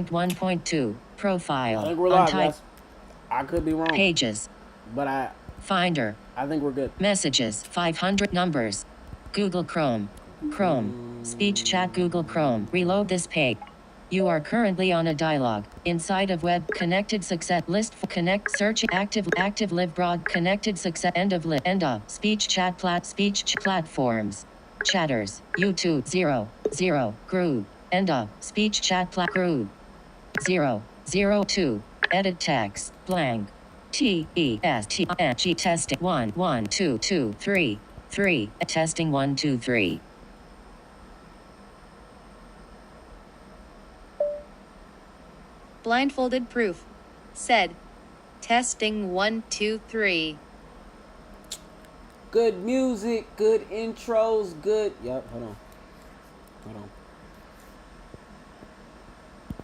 1.2 Profile. I think we're live, guys. I could be wrong. Pages. But Finder. I think we're good. Messages. 500 numbers. Google Chrome. Chrome. Speech chat Google Chrome. Reload this page. You are currently on a dialogue. Inside of web connected success list for connect search active live broad connected success end of speech chat platforms. Chatters. YouTube 0 group end of speech chat group 002 edit text blank TESTNG testing 1 1 2 2 3 3 testing 1 2 3. Blindfolded proof. Said. Testing 1 2 3. Good music, good intros, good. Yep, hold on.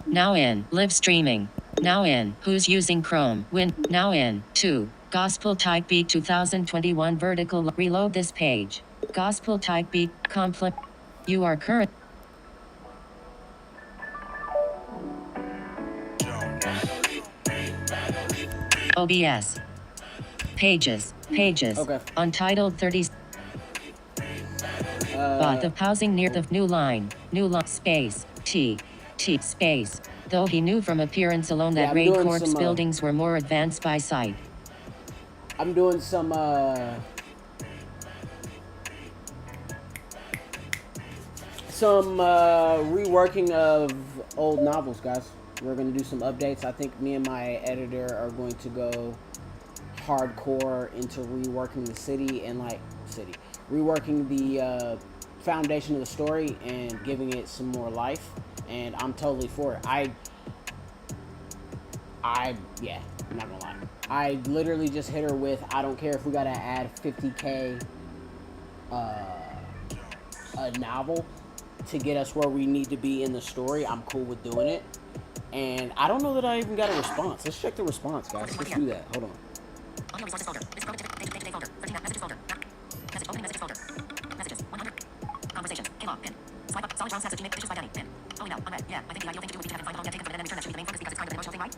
Now in live streaming. Now in who's using Chrome. Now in 2 Gospel Type Beat 2021 vertical. Reload this page. Gospel Type Beat conflict. You are current. OBS. Pages. Okay. Untitled 30. Bought the housing near the new line. Space. T space. Though he knew from appearance alone that Raid Corp's buildings were more advanced by sight. I'm doing some reworking of old novels, guys. We're going to do some updates. I think me and my editor are going to go hardcore into reworking the reworking the foundation of the story and giving it some more life. And I'm totally for it. Yeah, I'm not gonna lie. I literally just hit her with, I don't care if we gotta add 50K a novel to get us where we need to be in the story. I'm cool with doing it. And I don't know that I even got a response. Let's check the response, guys. Let's do that. Hold on. Audio resources folder. This folder folder. 13 messages folder. Message. Open message folder. Messages. 100. Conversations. K-log. Pin. Swipe up. Solid John says Fishes by Danny. Pin. Oh, no. Unread. Yeah. I think the ideal thing to do would be to have it find taken from it and then return that should be the main focus because it's kind of an emotional thing, right?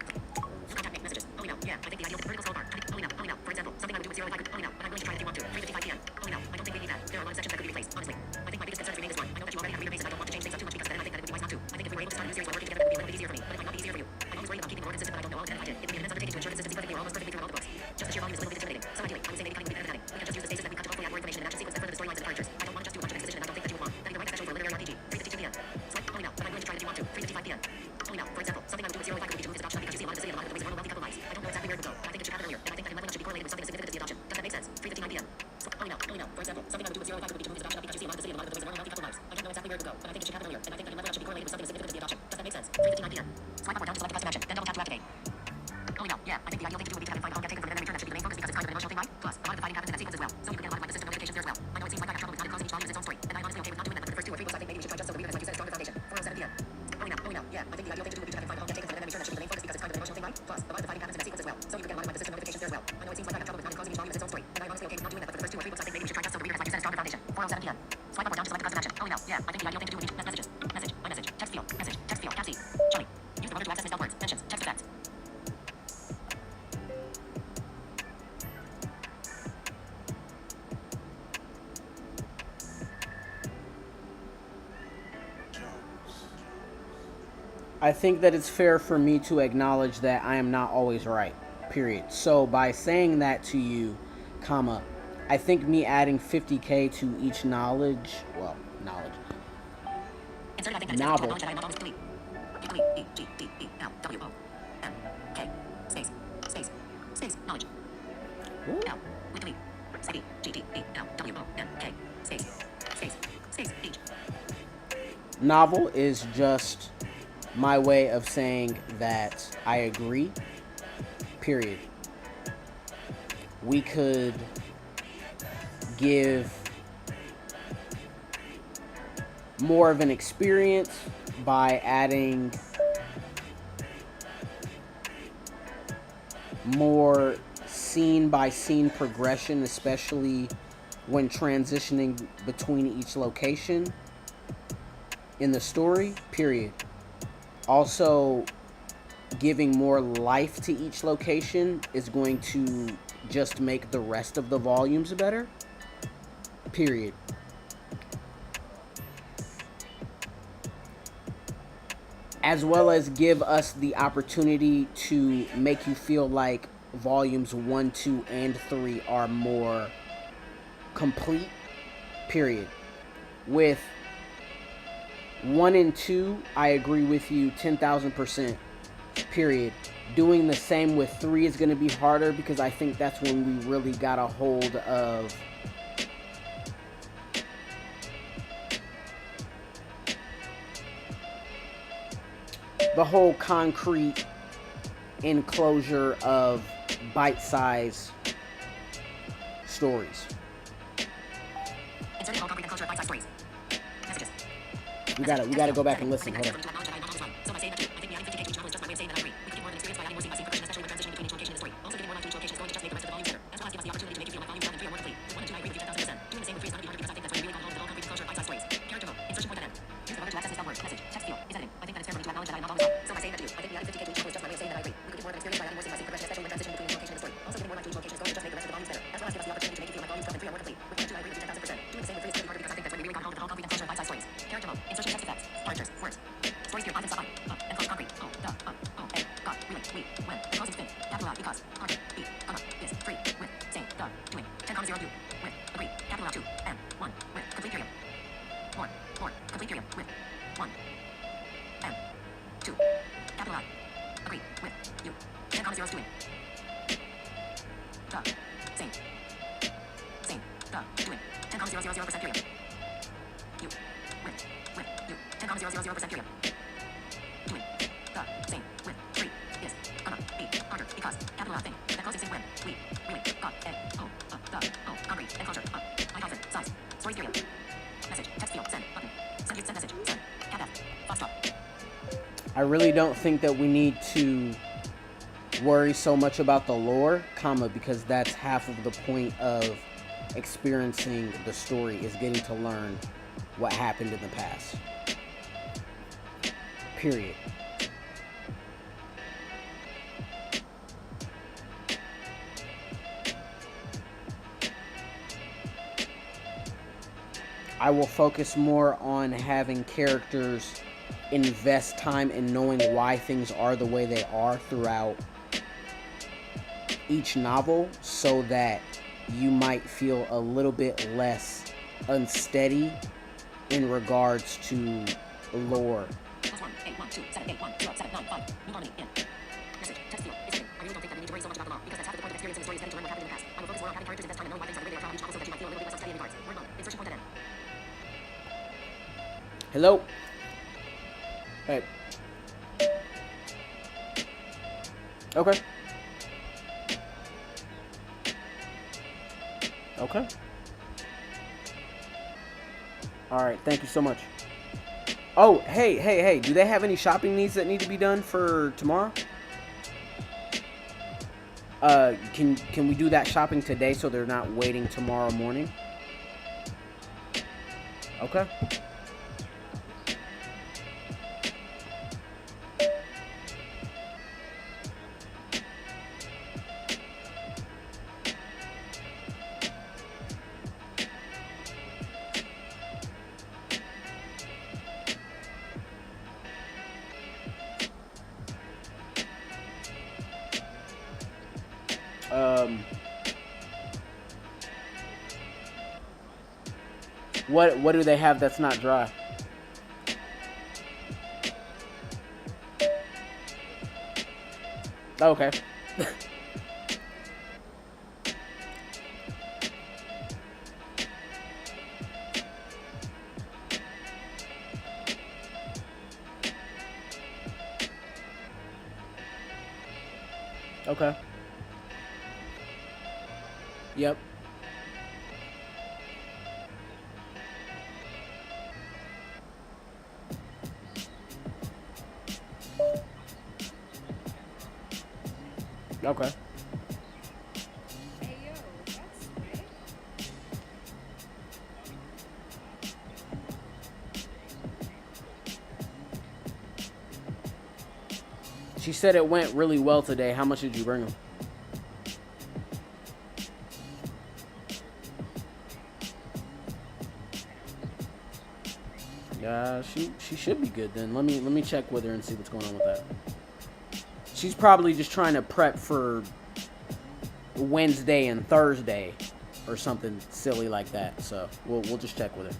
Contact me. Messages. Oh, no. Yeah. I think the ideal vertical scroll bar. Oh, no. For example, something I would do with 0 if I could. Oh, no. But I'm going to try it if you want to. 3:55 p.m. Oh, no. I don't think we need that. There are a lot of sections that could be replaced, honestly. I think my biggest concern is remaining this one. I know that you already have a reader base and I don't want to change things up too much because then I think that it would be wise not to. I think if we were able to start a new series while working together, it would be a little bit easier for me. But it might not be easier for you. I'm always worried about keeping the order consistent, but I don't know all of it. If I did, it would be an immense undertaking to ensure consistency perfectly or almost perfectly through all the books. Just the sheer volume is a little bit intimidating. So ideally, I would say maybe cutting between editing. We can just use the spaces that we cut to hopefully add more information in a natural sequence that further the storylines and the characters. I don't want to just do a bunch of exposition and I don't think that you would want. That'd be the right schedule for a literary RPG. 3:52 p.m. Swipe. Oh, no. But I'm going to try it if you want to. 3:55 p.m. Oh, no. For example, something I would do with 0 if I could would be to move his adoption because you see a lot of the city and a lot of the ways the world wealthy couple lives. I don't know exactly where it would go, but I think it should happen earlier. And I think that 11 should be correlated with something as significant as the adoption. Does that make sense? 3:59 p.m. Oh, no. For example, something I would do with 0 if I could would be to move his adoption because you see a lot of the city and a lot of the ways the world wealthy couple lives. I don't know exactly where it would go, but I think it should happen earlier. And I think that 11 should be correlated with something as significant as the adoption. Does that make sense? 3:59 p.m. Swipe up or down to select the custom action, then double tap to activate. Oh, no. Yeah. I think the ideal thing to do would be to have it find all get taken from it and then return that should be the main focus because it's kind of an emotional thing, right? Plus, a lot of the fighting happens in that sequence as well. So you can get a lot of like the system notifications there as well. I know it seems like I have trouble with not causing each volume as its own story, and I'm honestly okay with not doing that. But for the first 2 or 3 books, I think maybe we should try just so the reader has, like you said, a stronger foundation. 4:07 p.m. Oh, no. Yeah. I think the ideal thing to do would be to have it find all get taken from it and then return that should be the main focus because it's kind of an emotional thing, right? Plus, a lot of the fighting happens in that sequence as well. So you can get a lot of like the system notifications there as well. I know it seems like I have trouble with not causing each volume as its own story, and I'm honestly okay with not doing that. But for the first 2 or 3 books, I think maybe we should try just so the reader has, like you said, a stronger foundation. 4:07 p.m. Swipe up or down to select the custom action. Oh, no. Yeah. I think the ideal thing to do would be messages. My message. Text field. Message. Text field. Cap C. Johnny. Use the rotor to access misspelled words. Mentions. Text effects. I think that it's fair for me to acknowledge that I am not always right, period. So by saying that to you, comma, I think me adding 50K to each novel. Novel is just my way of saying that I agree, period. We could give more of an experience by adding more scene by scene progression, especially when transitioning between each location in the story, period. Also, giving more life to each location is going to just make the rest of the volumes better. Period. As well as give us the opportunity to make you feel like volumes 1, 2, and 3 are more complete. Period. With 1 and 2, I agree with you 10,000%. Period. Doing the same with 3 is going to be harder because I think that's when we really got a hold of the whole concrete enclosure of bite-sized stories. Inserting whole concrete enclosure of bite-sized stories. Messages. We gotta go back and listen. Hold on. So by saying that too, I think the adding 50k to each novel is just my way of saying that I agree. We could give more of an experience by adding more scene by scene progression, especially when transitioning between each location in the story. Also giving more life to each location is going to just make the rest of the volumes better, as well as give us the opportunity to make you feel like volumes 1 and 3 are more complete. With 1 and 2, I agree with you 10,000%. Doing the same with 3 is going to be harder because I think that's when we really got hold of the whole concrete enclosure of bite-sized stories. Character vote. Insertion point at end. Use the rotor to access the spelled word, message, text field, is editing. I think that it's fair for me to acknowledge that I am not always right. So by saying that too, I think the adding 50k to each novel is just my way of saying that I agree. We could give more of an experience by adding more scene by scene progression, especially when transitioning between each location in the story. Also giving more life to each location is going to just make the rest of the volumes better, as well as give us the opportunity to make you feel like volumes 12 and 3 are more complete. With 1 and 2, I agree with you 10,000%. Doing the same with 3 is going to be harder because I think that's when we really got hold of the whole concrete enclosure of bite-sized stories. Character mode. Insertion text effects. Characters. Words. Stories here. 5 and stuff. Enclosed concrete. Oh, duh. Oh, hey. Got. Really. We. When. Enclosing spin. Capital I. Because. Target. Be. Comma. Is. 3. With. Saying. Duh. Doing. 10,0 2. With. Agree. Capital R. 2. And. 1. With. Complete period. More. Complete period. With. 1. And. 2. Capital I. Agree. With. You. 10,0 doing. Duh. Same. Duh. Doing. 10,000% period. You. With. You. 10,000% period. Doing. Duh. Same. With. 3. Is. Comma. Be. Harder. Because. Capital I thing. Enclosing sync when. We. Really. Got. A. Oh. Duh. Oh. Concrete. Enclosure. I hyphen. Size. Stories period. Message. Text field. Send. Button. Send message. Send. Cap F. Foxtrot. I really don't think that we need to worry so much about the lore, comma, because that's half of the point of experiencing the story, is getting to learn what happened in the past. Period. I will focus more on having characters invest time in knowing why things are the way they are throughout each novel, so that you might feel a little bit less unsteady in regards to lore. +1 8 1 2 7 8 1 0 7 9 5. New harmony in. Message. Text field. Is editing. I really don't think that we need to worry so much about the law, because that's half the point of experiencing the story is getting to learn what happened in the past. I will focus more on having characters invest time and knowing why things are the way they are throughout each novel, so that you might feel a little bit less unsteady in regards. Word mode. Insertion point at end. Hello? Hey. Okay. Okay. Alright, thank you so much. Oh, hey. Do they have any shopping needs that need to be done for tomorrow? Can we do that shopping today so they're not waiting tomorrow morning? Okay. What do they have that's not dry? Okay. Okay. Yep. Okay. She said it went really well today. How much did you bring him? Yeah, she should be good then. Let me check with her and see what's going on with that. She's probably just trying to prep for Wednesday and Thursday or something silly like that. So we'll just check with her.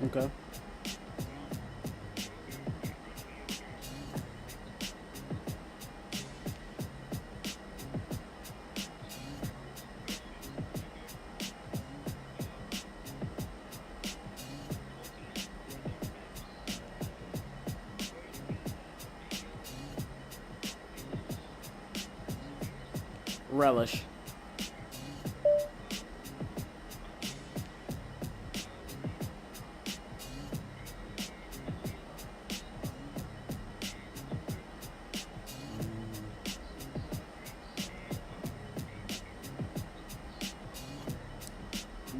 Okay. Relish.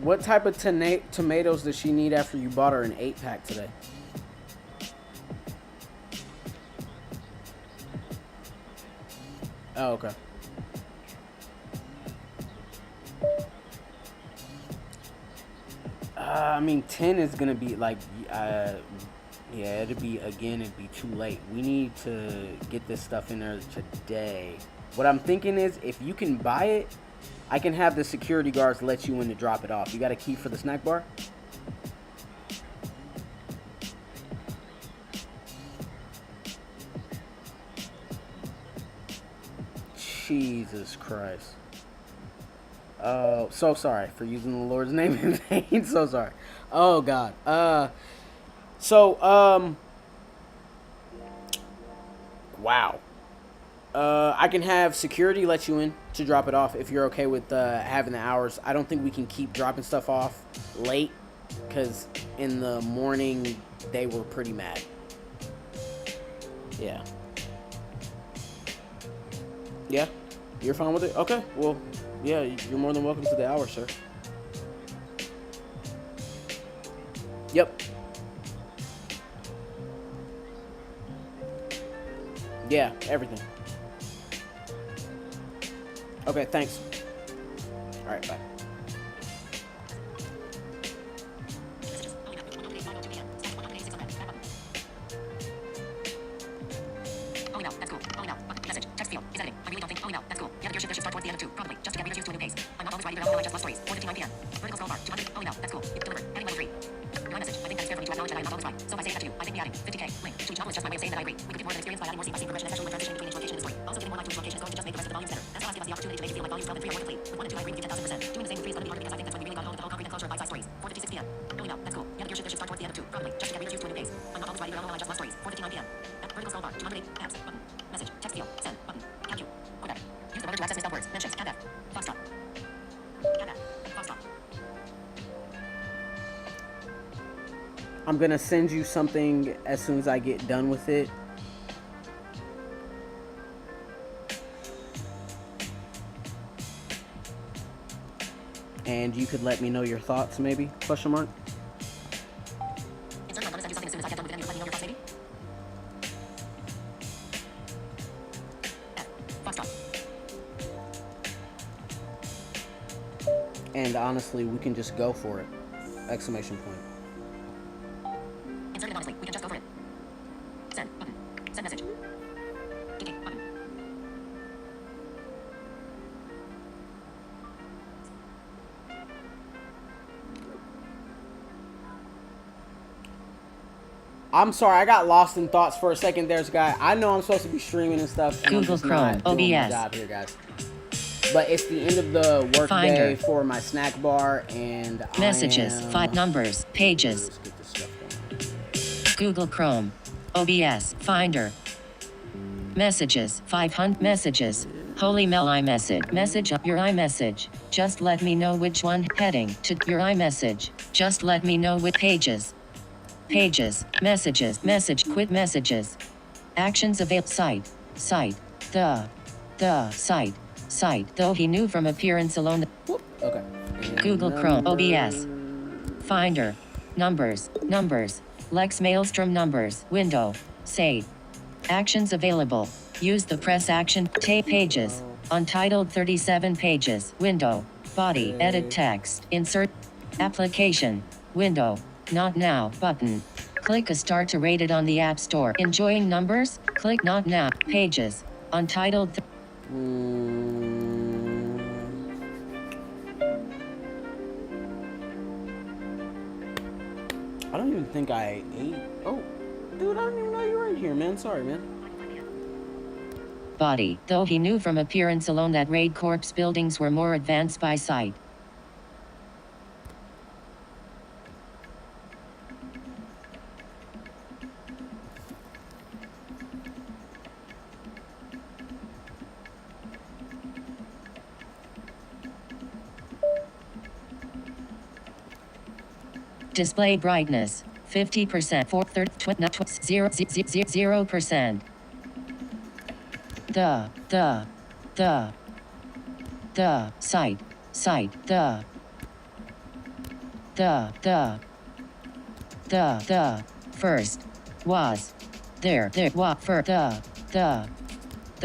What type of tomatoes does she need after you bought her an 8-pack today? Oh, okay. I mean, 10 is gonna be like, yeah, it'd be too late. We need to get this stuff in there today. What I'm thinking is, if you can buy it, I can have the security guards let you in to drop it off. You got a key for the snack bar? Jesus Christ. Oh, so sorry for using the Lord's name in vain. So sorry. Oh, God. Wow. I can have security let you in to drop it off if you're okay with having the hours. I don't think we can keep dropping stuff off late because in the morning they were pretty mad. Yeah. Yeah? You're fine with it? Okay. Well, yeah, you're more than welcome to the hour, sir. Yep. Yeah, everything. Okay, thanks. All right, bye. Oh, no, that's cool. Oh, no. Message. Text field. Is editing. I really don't think. Oh, no, that's cool. Yeah, your shift start towards the end of 2. Probably. Just to get readers used to a new pace. I'm not always writing around when I just love stories. 4:59 p.m. Vertical scroll bar. 200. Oh, no, that's cool. It's delivered. Heading level 3. Your message. I think that is fair for me to acknowledge that I am not always right. So if I say that to you, I think me adding 50K link to each novel is just my way of saying that I agree. We could get more than experience by adding more scene progression, especially when transitioning between each location in the story. Also, getting more life to each location is going to just make the rest of the volumes better. That's how I give us the opportunity to make you feel like volumes 12 and 3 are more complete. With 1 and 2, I agree with you 10,000%. Doing the same with 3 is going to be harder because I think that's when we really got hold of the whole concrete and closure of bite-sized stories. 4:56 p.m. Really, no, that's cool. Yeah, your shift start towards the end of 2. Probably. Just to get readers used to a new pace. I'm not always writing around when I just love stories. 4:59 p.m. Vertical scroll bar. 208. Apps. Button. Message. Text field. Send. Button. Tab you. Quebec. Use the word to access misspelled words. Mentions. Tab F. Foxtrot. Tab F. Foxtrot. I'm going to send you something as soon as I get done with it. And you could let me know your thoughts, maybe? Question mark? Insert. I'm gonna send you something as soon as I get done with it, and you let me know your thoughts, maybe. F. Foxtrot. And honestly, we can just go for it. Exclamation point. Insert it honestly. We can just go for it. Send. Button. Send message. Dictate. Button. I'm sorry, I got lost in thoughts for a second. There's a guy. I know I'm supposed to be streaming and stuff. And Google I'm just Chrome, not doing my OBS. job here, guys. But it's the end of the work day Finder. for my snack bar, and Messages, 5 numbers, pages. Let's get this stuff going. Google Chrome. OBS. Finder. Messages. 500 messages. Holy Mail iMessage. Message up your iMessage. Just let me know which one. Heading to your iMessage. Just let me know which pages. Pages. Messages. Message. Quit messages. Actions available. Site. The site. Though he knew from appearance alone. Whoop. Okay. And Google Chrome. OBS. number- Finder. Numbers. Lex Maelstrom numbers. Window. Save. Actions available. Use the press action. Tape pages. Untitled 37 pages. Window. Body. Edit text. Insert. Application. Window. Not now button. Click a star to rate it on the App Store. Enjoying numbers? Click not now. Pages. Untitled. I don't even think I ate. Oh, dude, I don't even know you were in here, man. Sorry, man. Body. Though he knew from appearance alone that Raid Corps buildings were more advanced by sight. Display brightness 50% for 0%. The site the first was there what for the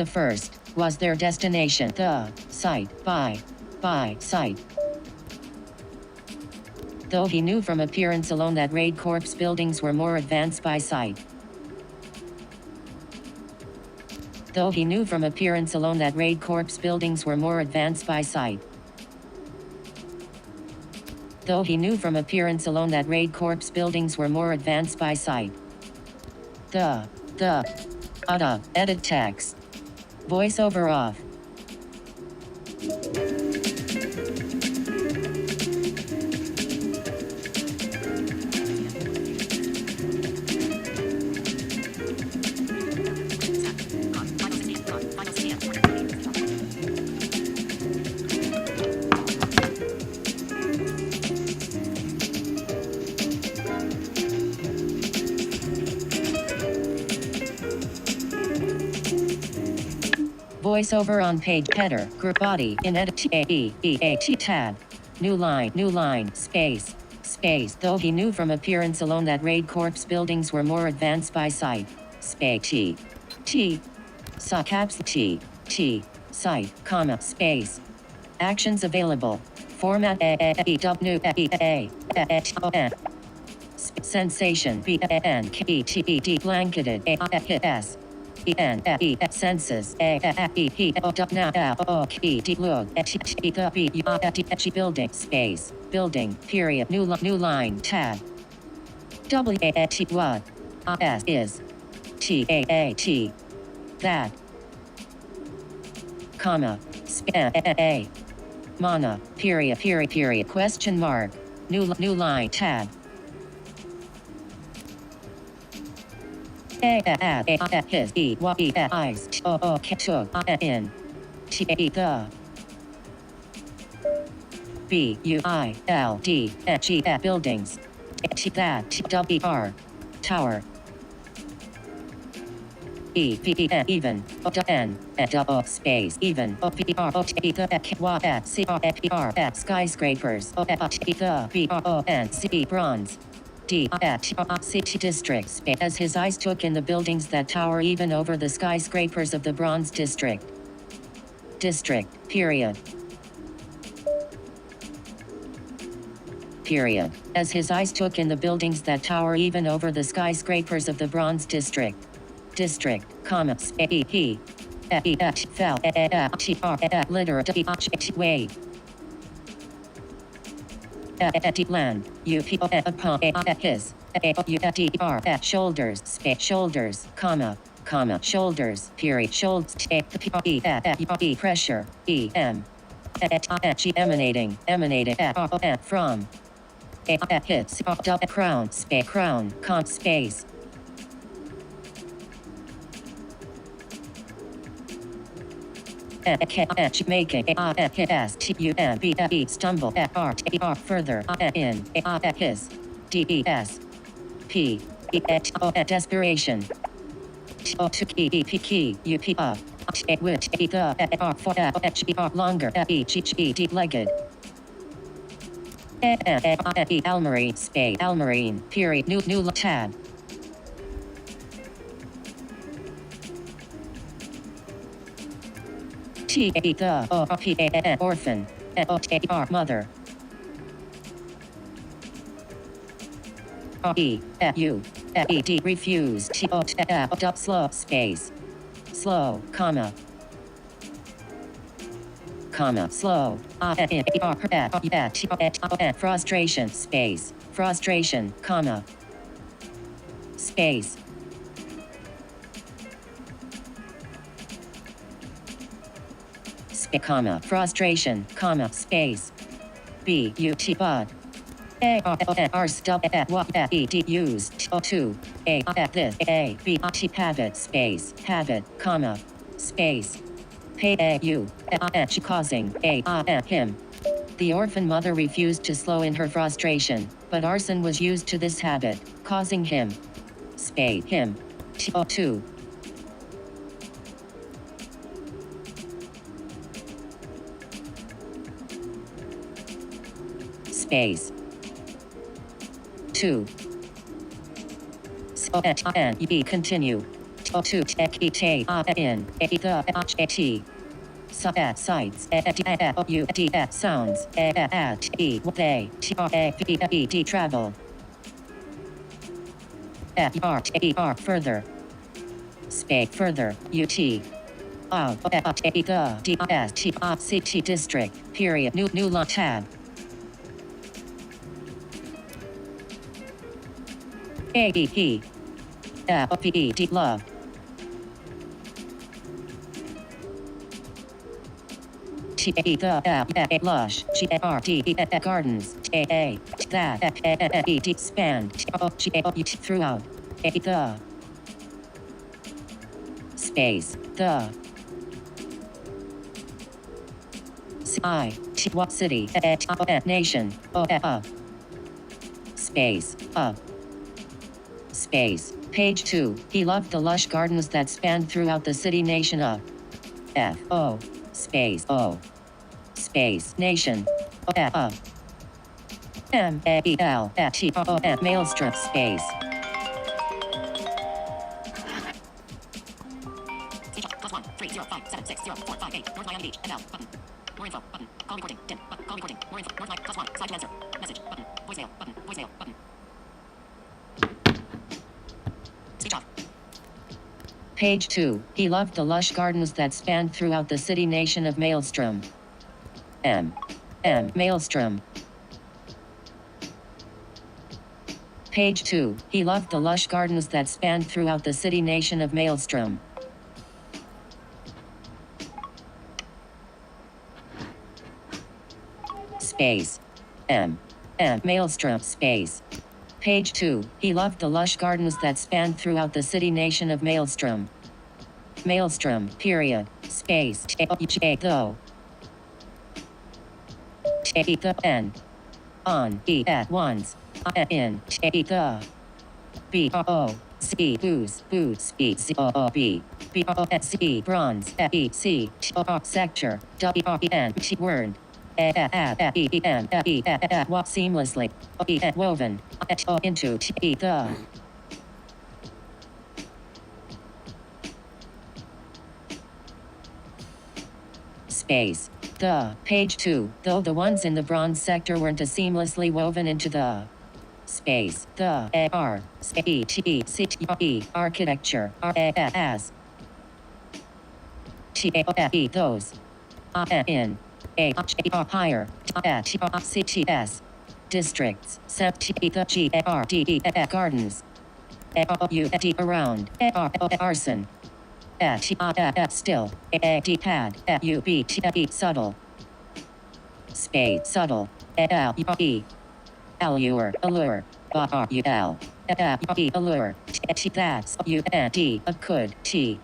first was their destination. The site by site. Though he knew from appearance alone that Raid Corps buildings were more advanced by sight. Though he knew from appearance alone that Raid Corps buildings were more advanced by sight. Though he knew from appearance alone that Raid Corps buildings were more advanced by sight. The edit text. Voiceover off. Voiceover on page header, group body, in edit tab. New line, space. Though he knew from appearance alone that Raid Corps buildings were more advanced by sight. Space caps T, site, comma, space. Actions available. Format sensation blanketed S. Census building space building period new line tab what is that comma mana period question mark new line tab his eyes in the build buildings that tower even double space even skyscrapers bronze city district as his eyes took in the buildings that tower even over the skyscrapers of the Bronze District. Period. As his eyes took in the buildings that tower even over the skyscrapers of the Bronze District. Comma, fell, way. Land, upon his, shoulders, comma, shoulders, period, shoulders, pressure, emanating, from, hits, crown, space. making stumble further in his desperation which longer legged Almarine space Almarine period new tab the orphan mother refused slow space slow comma slow frustration space frustration comma space comma frustration comma space but are stub used to this habit space habit comma space pay causing him. The orphan mother refused to slow in her frustration, but arson was used to this habit, causing him him to space to continue to in the sites sounds they travel further space further city district period new tab love lush gardens that expand throughout the space the city nation space space page 2 he loved the lush gardens that spanned throughout the city nation of F-O space O space nation M-A-E-L-T-O-N maelstrom space +1 3 0 5 7 6 0 4 5 8 North Miami Beach FL button more info button call recording dim button call recording more info North Miami +1 slide to answer message button voicemail button speech off. Page 2. He loved the lush gardens that spanned throughout the city nation of Maelstrom. Maelstrom. Page 2. He loved the lush gardens that spanned throughout the city nation of Maelstrom. Space. Maelstrom. Space. Page 2. He loved the lush gardens that spanned throughout the city nation of Maelstrom. Maelstrom. Period. Space. Though. The N. On. E. At once. In. The. B. O. C. Booze. Boots. B. C. O. B. B. O. S. E. Bronze. E. C. O. Sector. W. N. T. Word. Walk seamlessly. Woven. Into. The. Space. The. Page 2. Though the ones in the bronze sector weren't seamlessly woven into the. Space. The. R. E. T. C. E. Architecture. R. As. T. E. Those. In. A. Higher. CTS. Districts. The G. R. D. Gardens. U. D. Around. Arson. Still. D. Pad. U. B. T. Subtle. Spade. Subtle. L. E. Allure. Allure. R. U. L. allure, that's, a could, t,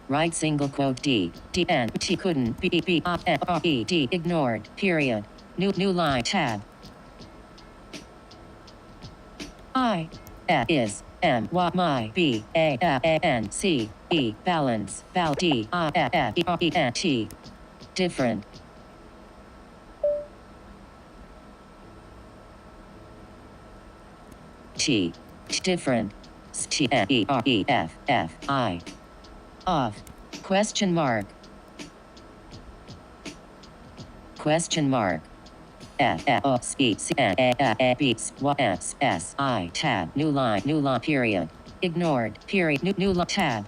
right single quote, and, couldn't, ignored, period, new line, tab, I, is, m, y, my, b, a, n, c, e, balance, d, t, different, t, different, I, off, question mark, question mark, I, tab, new line, period, ignored, period, new line, tab,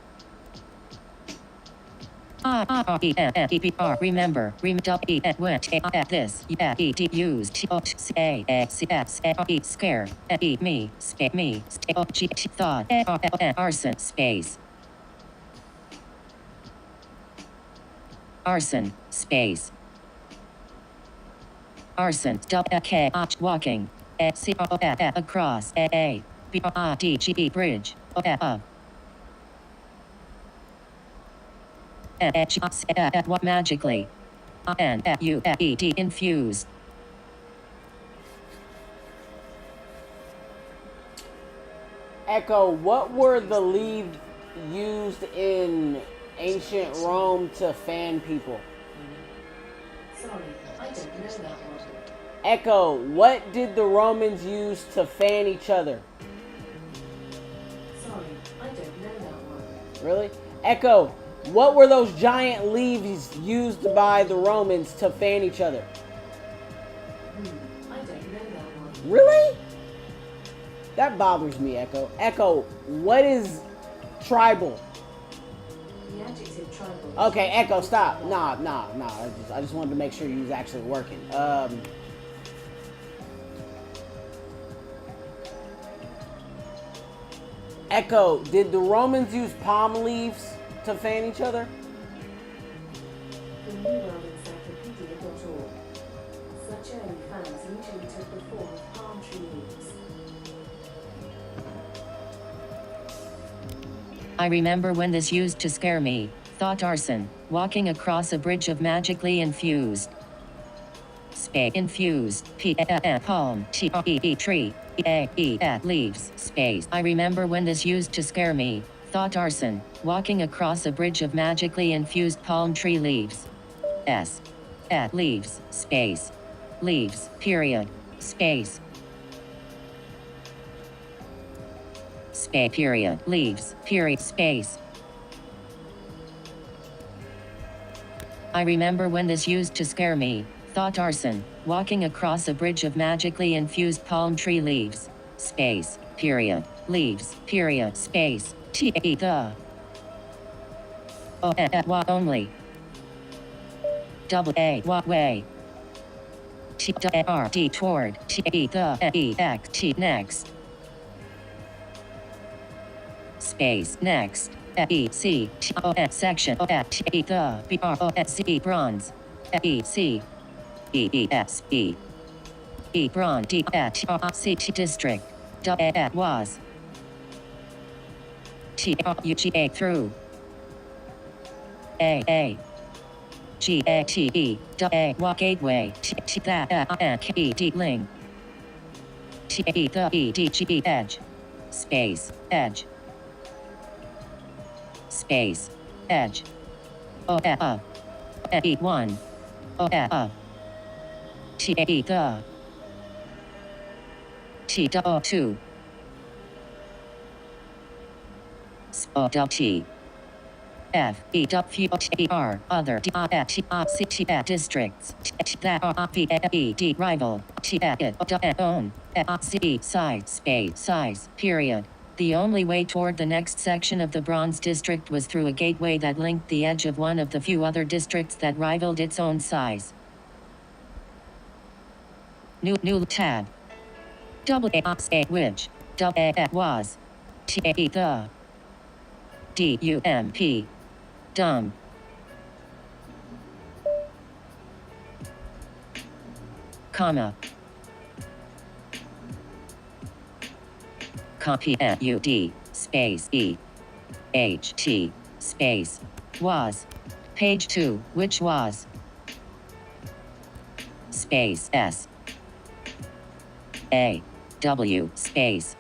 remember, went, this, used, scare, me, thought, arson, space, arson, space, arson, walking, across, bridge, magically, infused, Echo, what were the leaves used in ancient Rome to fan people? Sorry, I don't know that one. Echo, what did the Romans use to fan each other? Sorry, I don't know that one. Really? Echo, what were those giant leaves used by the Romans to fan each other? I don't know that one. Really? That bothers me, Echo. Echo, what is tribal? The adjective tribal. Okay, Echo, stop. Nah. I just wanted to make sure you was actually working. Echo, did the Romans use palm leaves to fan each other? The newworldencyclopedia.org. Such early fans usually took the form of palm tree leaves. I remember when this used to scare me, thought arson, walking across a bridge of magically infused. Infused, palm, tree, leaves, space. I remember when this used to scare me, thought arson, walking across a bridge of magically infused palm tree leaves. Leaves, space. Leaves, period, space. Period, leaves, period, space. I remember when this used to scare me, thought arson, walking across a bridge of magically infused palm tree leaves, space, period, leaves, period, space, the, only, double a, way, toward, the, next, space, next, section, the, bronze, bronze, district, was, through, gateway, link, edge, space, edge, space, edge, one, the, two, T, F, other, districts, rival, own, side, space, size, period. The only way toward the next section of the Bronze District was through a gateway that linked the edge of one of the few other districts that rivaled its own size. New tab. Double A, which, double A, was, the, dump, dumb, comma, copy UD space EHT space was page 2 which was space SAW space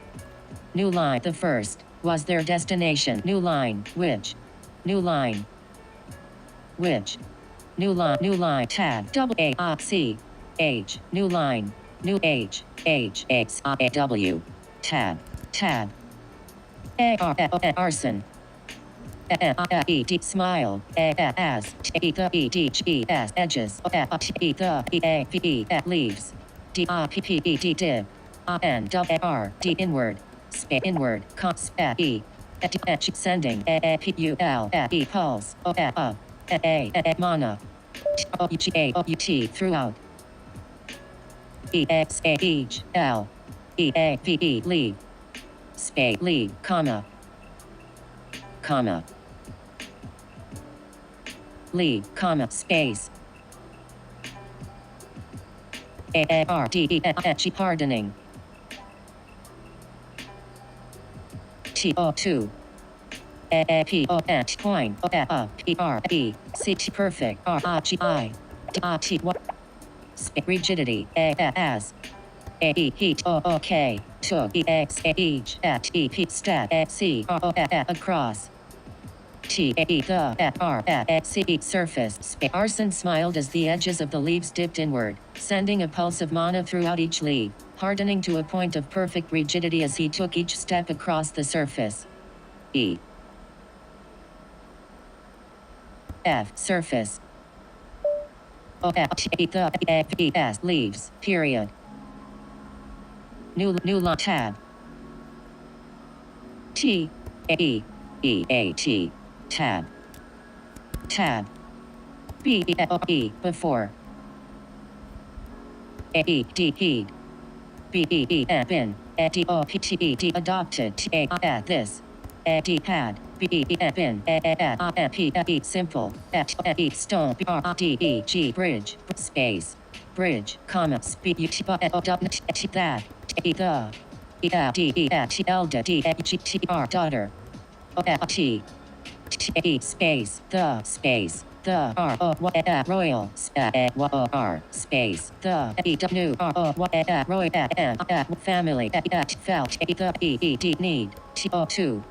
new line the first was their destination new line which new line which new line tab double ARC H new line new HHXAW tab arson smile as edges leaves div inward inward sending pulse mana throughout each leave space leave comma leave comma space hardening TO2 point perfect rigidity as heat OK took each at stat C across T the R C surface Arson smiled as the edges of the leaves dipped inward, sending a pulse of mana throughout each leaf, hardening to a point of perfect rigidity as he took each step across the surface. F surface the leaves period new line tab T tab before heed bin adopted this pad bin simple stone bridge space bridge comma that daughter space the royal R space the new royal family felt the need to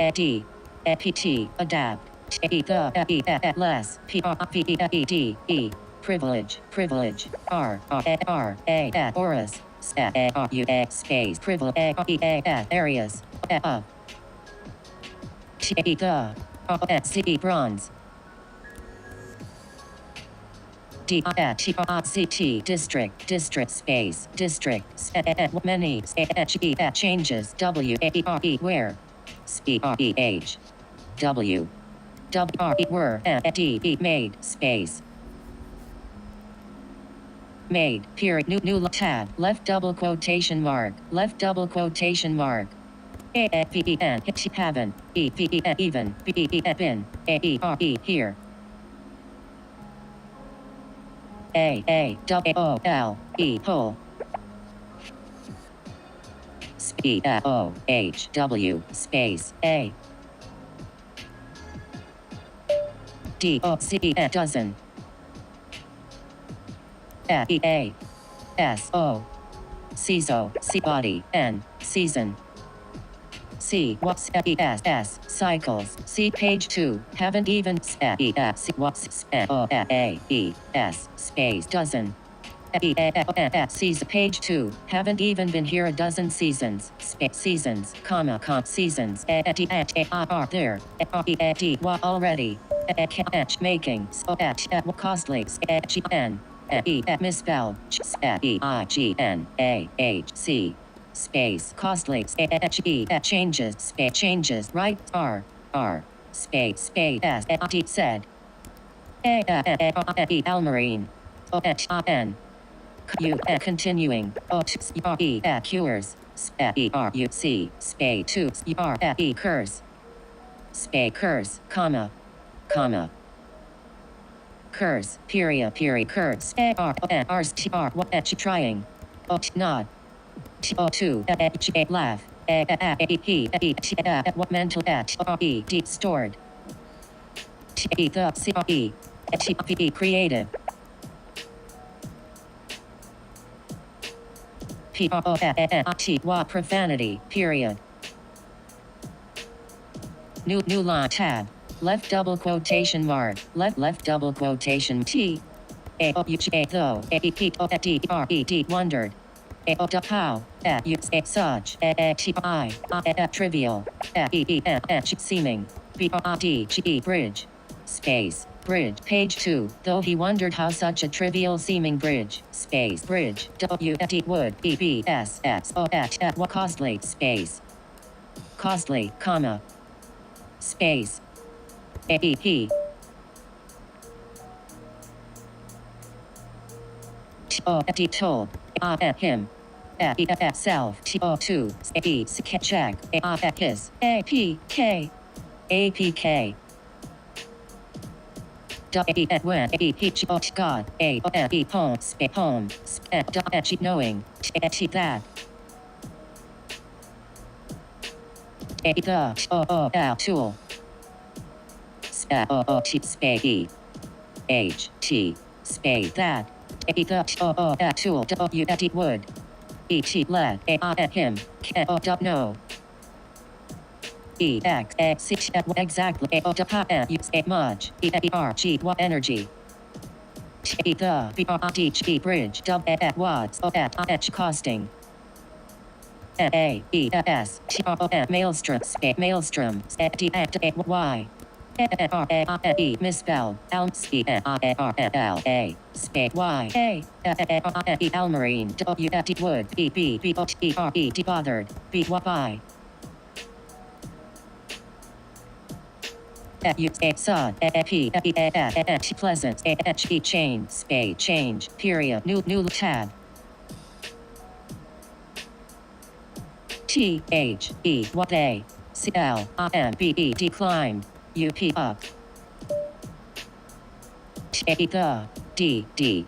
EPT adapt the less privilege auras space privilege areas the bronze DCT district space district many changes where H W were made space made period new tab left double quotation mark haven't even been here whole HW space dozen CISO body N season C what's cycles C page 2 haven't even what's space dozen season page 2 haven't even been here a dozen seasons seasons comma seasons are there already making costly misspelled IGNAHC space costly changes right R space S said Almarine N continuing cures C space 2 curse comma curse period curse trying not T2 laugh mental stored creative profanity period new line tab left double quotation mark left double quotation T A O U G A though A E P O D R E D wondered A O D how U A such A T I trivial E E seeming B R D G E bridge space bridge page 2 though he wondered how such a trivial seeming bridge space bridge W D would E B S X O H costly space costly comma space A E P T told him self to check his APK APK when God home knowing that the tool space H T space that the tool W would E let him no exactly much energy the bridge watts costing maelstrom y misspelled Almarine would bothered by pleasant chain space change period new tab T H E what they C L M B E declined U P up T the D D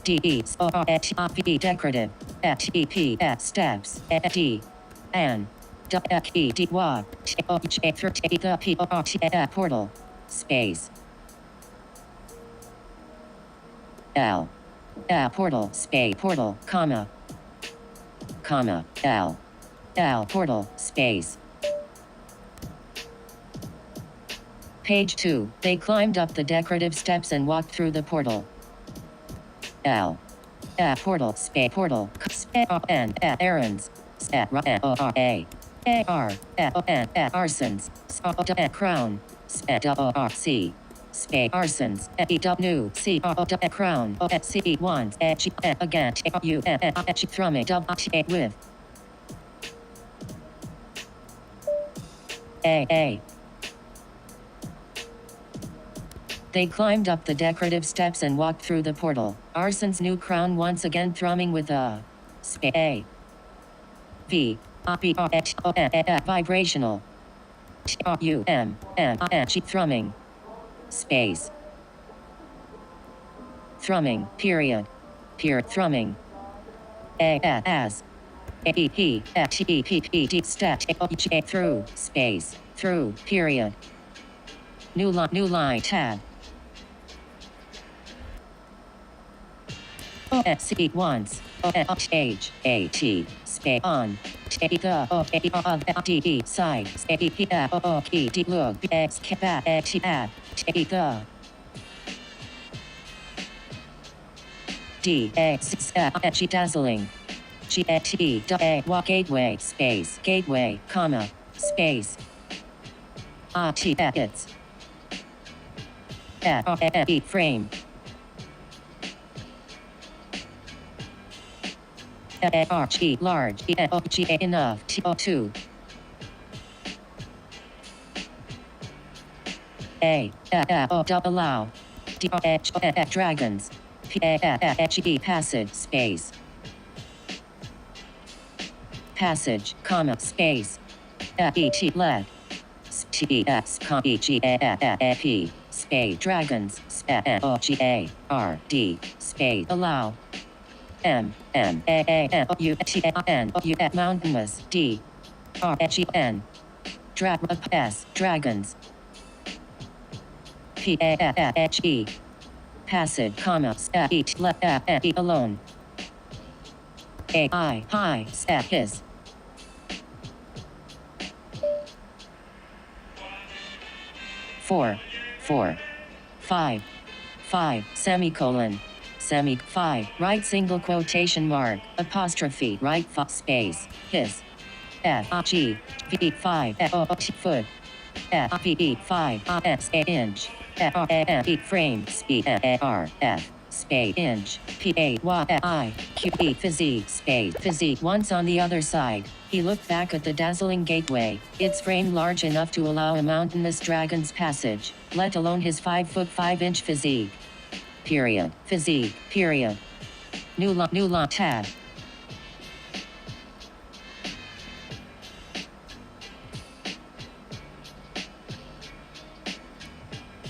D E O R H B decorative H E P steps D N W E D Y O J through the P O R T portal space L portal space portal comma L portal space page 2 they climbed up the decorative steps and walked through the portal L portal space portal N errands arsons crown C space arsons new C crown C once again U thrumming with A they climbed up the decorative steps and walked through the portal. Arson's new crown once again thrumming with a A V vibrational thrumming space thrumming period thrumming as stat through space through period new line tab C once H A T space on the side look X the D X dazzling G T gateway space gateway comma space T it's frame Arch large enough to allow dragons passage space passage comma space let T-E-S, E-G-A-P, space, dragons, O-G-A-R-D, space, allow, M-M-A-A-N-O-U-T-A-N-O-U, mountainous, D-R-G-N, S, dragons, P-A-S-H-E, passage, comma, each, E alone, A-I, high, his. 4, 4, 5, 5, semicolon, 5, right single quotation mark, apostrophe, right space, his, F-G, V, 5, F-O-T, foot, F-V-E, 5, S-A, inch, F-R-A-N-E, frame, S-P-A-R-F, space, inch, P-A-Y-I-Q-E, physique, space, physique. Once on the other side, he looked back at the dazzling gateway, its frame large enough to allow a mountainous dragon's passage, let alone his 5'5" physique. Period. Physique. Period. New line, tab.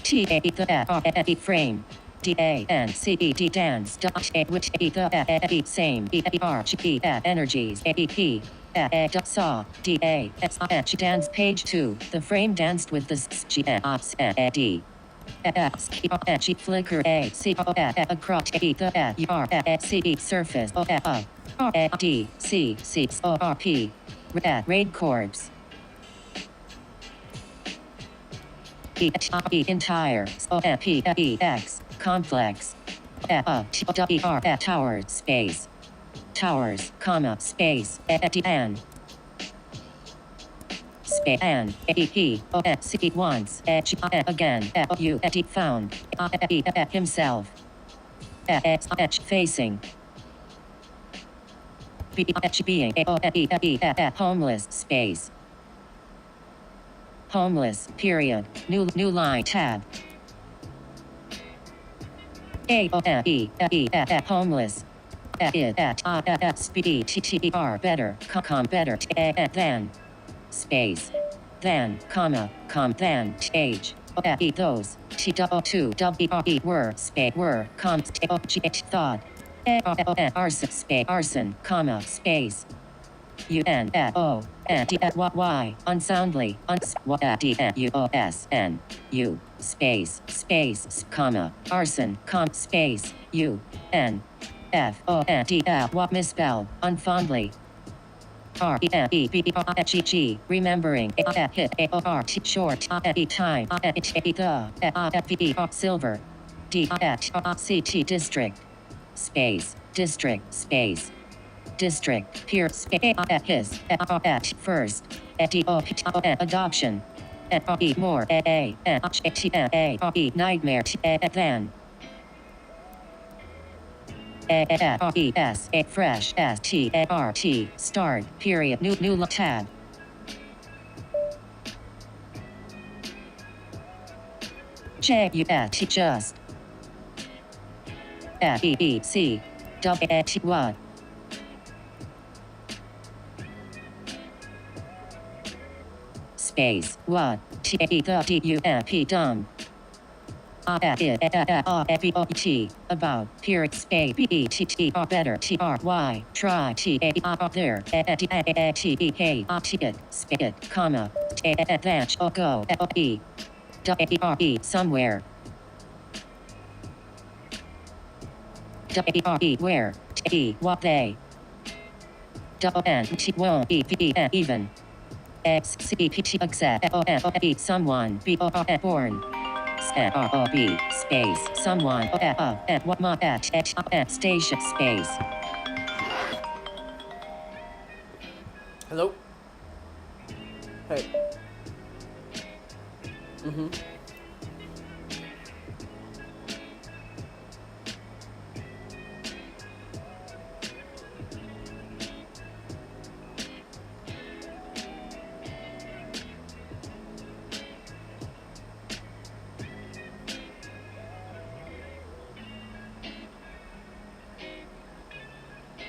T-A-E frame. D-A-N-C-E-D dance dot A which E the E same E-R-G-E energies A-E-P saw D-A-S-H dance page 2 the frame danced with the G-A-D X-G flicker A-C-O across E the E-R-C-E surface O-F-R-A-D-C-C-O-R-P raid corpse entire O-P-E-X complex T-O-W-E-R towers space towers comma space A-D-N space N A-E-P O-S-C once again O-U-E found himself H facing being homeless space homeless period new line tab homeless better better than space then comma then age those T-O-2-W-E were space were thought arson space arson comma space U-N-O-N-D-Y unsoundly D-N-U-O-S-N-U space comma arson space U-N-F-O-N-D-L misspell unfondly R-E-N-E-B-R-G-G remembering A-O-R-T short E time the silver D-C-T district space district peer space his first adoption more nightmare then fresh start start period new tab just C what space what T-A-D-U-M-P dumb B-O-T about period space B-E-T-T-R better T-R-Y try T-A-R there T-E-K spit comma advance go E W-E somewhere W-E where T what they N-T won't E-V-E even X-C-P-T accept O-N-O-E someone B-O-R born R-O-B space someone what my station space Hello? Hey.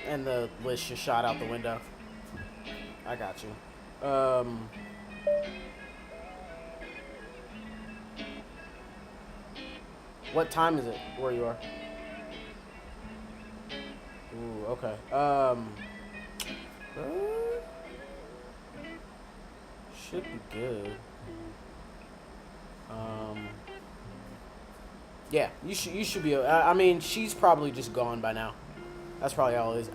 And the list just shot out the window. I got you. What time is it where you are? Ooh, okay. Should be good. Yeah, you should be. I mean, she's probably just gone by now. That's probably all it is.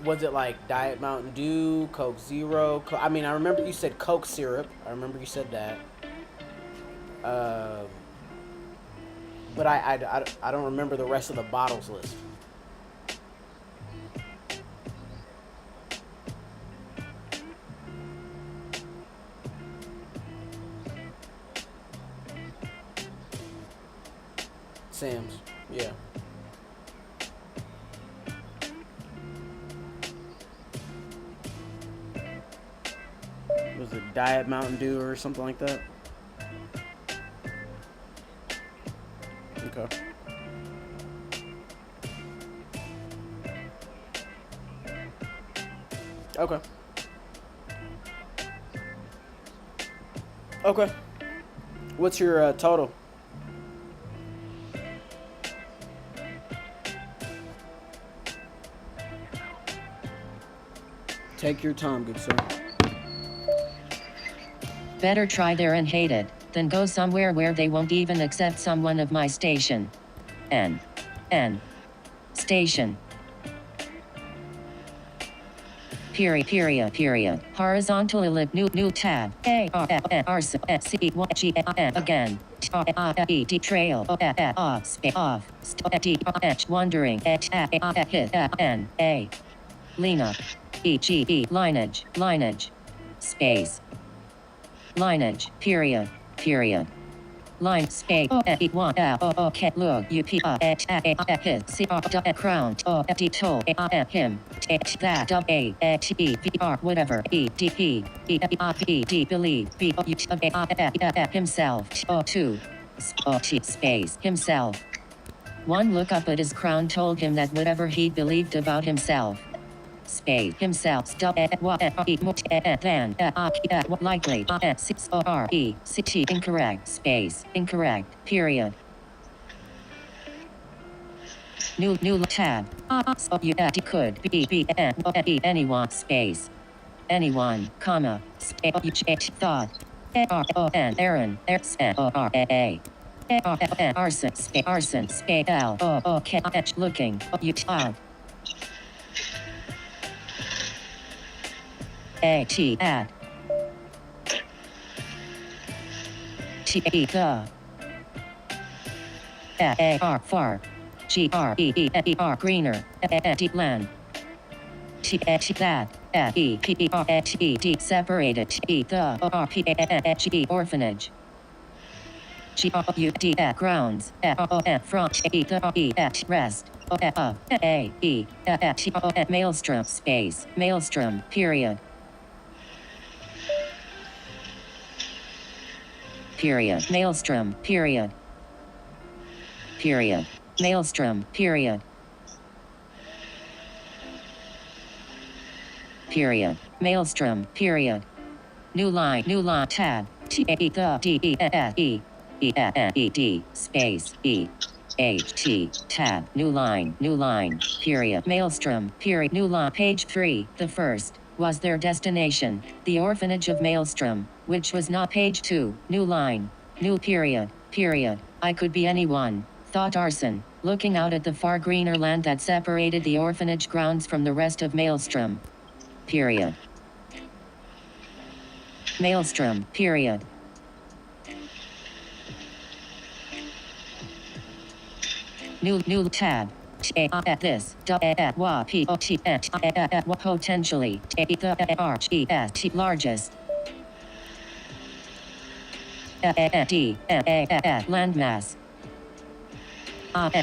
Was it like Diet Mountain Dew, Coke Zero? I mean, I remember you said Coke syrup. I remember you said that. But I don't remember the rest of the bottles list. Sam's, yeah. Was it Diet Mountain Dew or something like that? Okay. Okay. Okay. What's your total? Take your time, good sir. Better try there and hate it, than go somewhere where they won't even accept someone of my station. N. Station. Period. Horizontal ellipse new tab. A R R C E Y G again. E trail off D H wondering H N A Lena E lineage space lineage period line space one okay look U P C R crown D told him that A T E B R whatever E D P E P D believe B U himself two space himself. One look up at his crown told him that whatever he believed about himself space himself than likely incorrect space incorrect period new tab you could be anyone space anyone comma space thought Aaron arson space L looking you A T at T E the A R far G R E R greener deep land T that E P E R T E D separated T the R P H E orphanage G R U D grounds front E the E at rest A E T maelstrom space maelstrom period maelstrom period maelstrom period maelstrom period new line tab T E the D E S E E D space E H T tab new line period maelstrom period new line page 3 the first was their destination, the orphanage of Maelstrom, which was not page 2, new line, new period, I could be anyone, thought Arson, looking out at the far greener land that separated the orphanage grounds from the rest of Maelstrom. Period. Maelstrom, period. New tab. At this, potentially, largest. Landmass.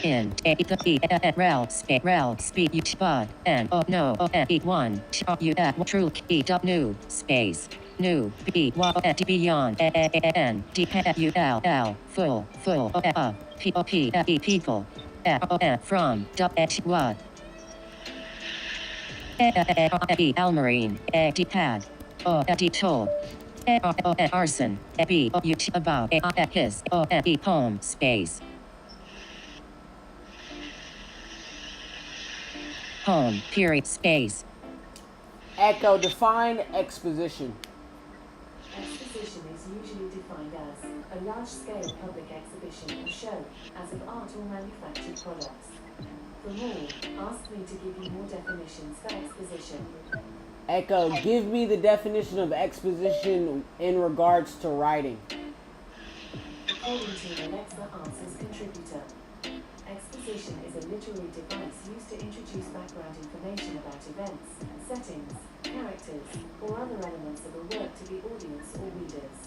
In rel speed bud and no one true new space new b beyond n d u l full people from what Almarine D pad D told Arson. B. About. His. Home. Space. Home. Period. Space. Echo, define exposition. Exposition is usually defined as a large-scale public exhibition or show, as of art or manufactured products. For more, ask me to give you more definitions for exposition. Echo, give me the definition of exposition in regards to writing. According to Alexa Answers Contributor, exposition is a literary device used to introduce background information about events, settings, characters, or other elements of a work to the audience or readers.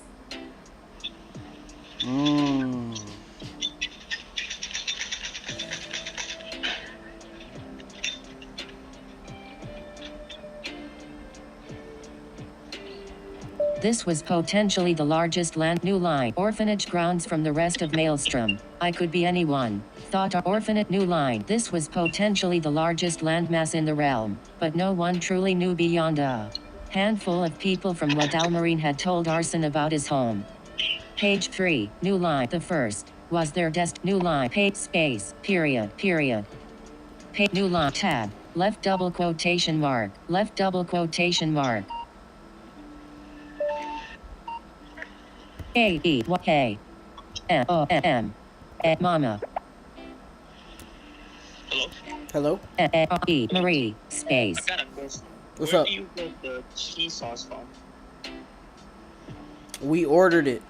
This was potentially the largest New Line orphanage grounds from the rest of Maelstrom. I could be anyone. Thought our orphanage New Line. This was potentially the largest landmass in the realm, but no one truly knew beyond a handful of people from Wadalmarine had told Arson about his home. Page 3, New Line. The first was their New Line. Page space, period. Page New Line tab. Left double quotation mark. Left double quotation mark. A-E-Y-K M-O-M Mama. Hello? E Marie space. I got a question. What's Where up? do you get the cheese sauce from? We ordered it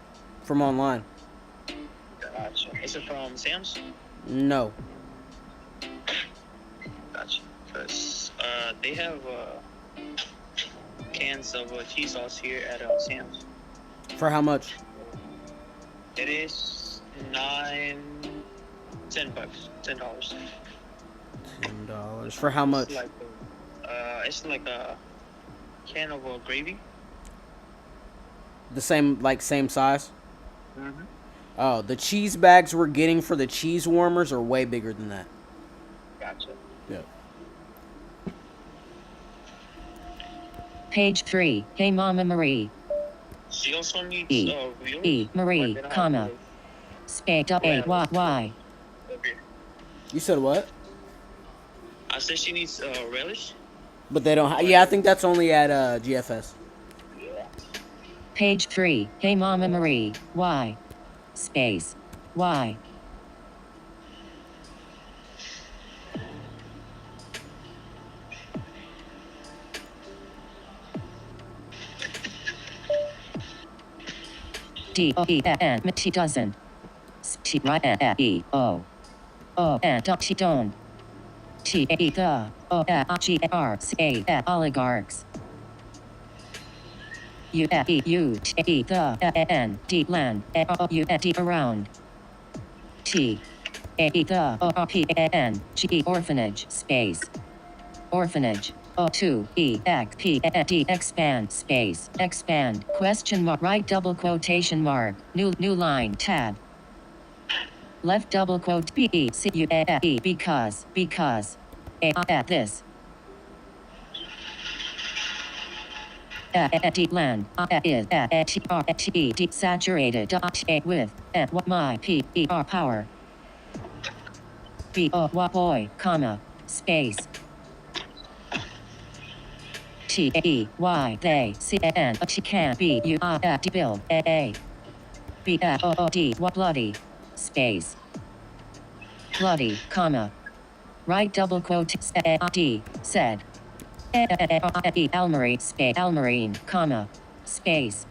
from online. Gotcha. Is it from Sam's? No. Gotcha. Because they have cans of cheese sauce here at Sam's. For how much? It is $10. $10. $10. For how much? It's like a can of gravy. The same size? Mm-hmm. Oh, the cheese bags we're getting for the cheese warmers are way bigger than that. Gotcha. Yeah. Page 3. Hey Mama Marie. She also needs real. E Marie, comma. Space A-Y-Y. Okay. You said what? I said she needs relish. But they don't. Yeah, I think that's only at GFS. Page 3. Hey Mama Marie. Y. Space. Y. D-O-E-N. She doesn't. She don't. T-A-E the. O-G-R-C-A oligarchs. U-E-U-T-E the. N-D land. O-U-N-D around. T-A-E the. O-P-A-N-G-E orphanage. Space. Orphanage. O2-E-X-P-A-D expand space expand question mark right double quotation mark new line tab left double quote B-E-C-U-A-E because at this deep land is T-R-T-E saturated with my P-E-R power B-O-Y comma space T-A-E-Y, they, C-A-N, she can be, U-I-D, build, A-A, B-O-O-D, bloody, space, bloody, comma, right double quote, A-D, said, A-E, Almarine, space, Almarine, comma, space,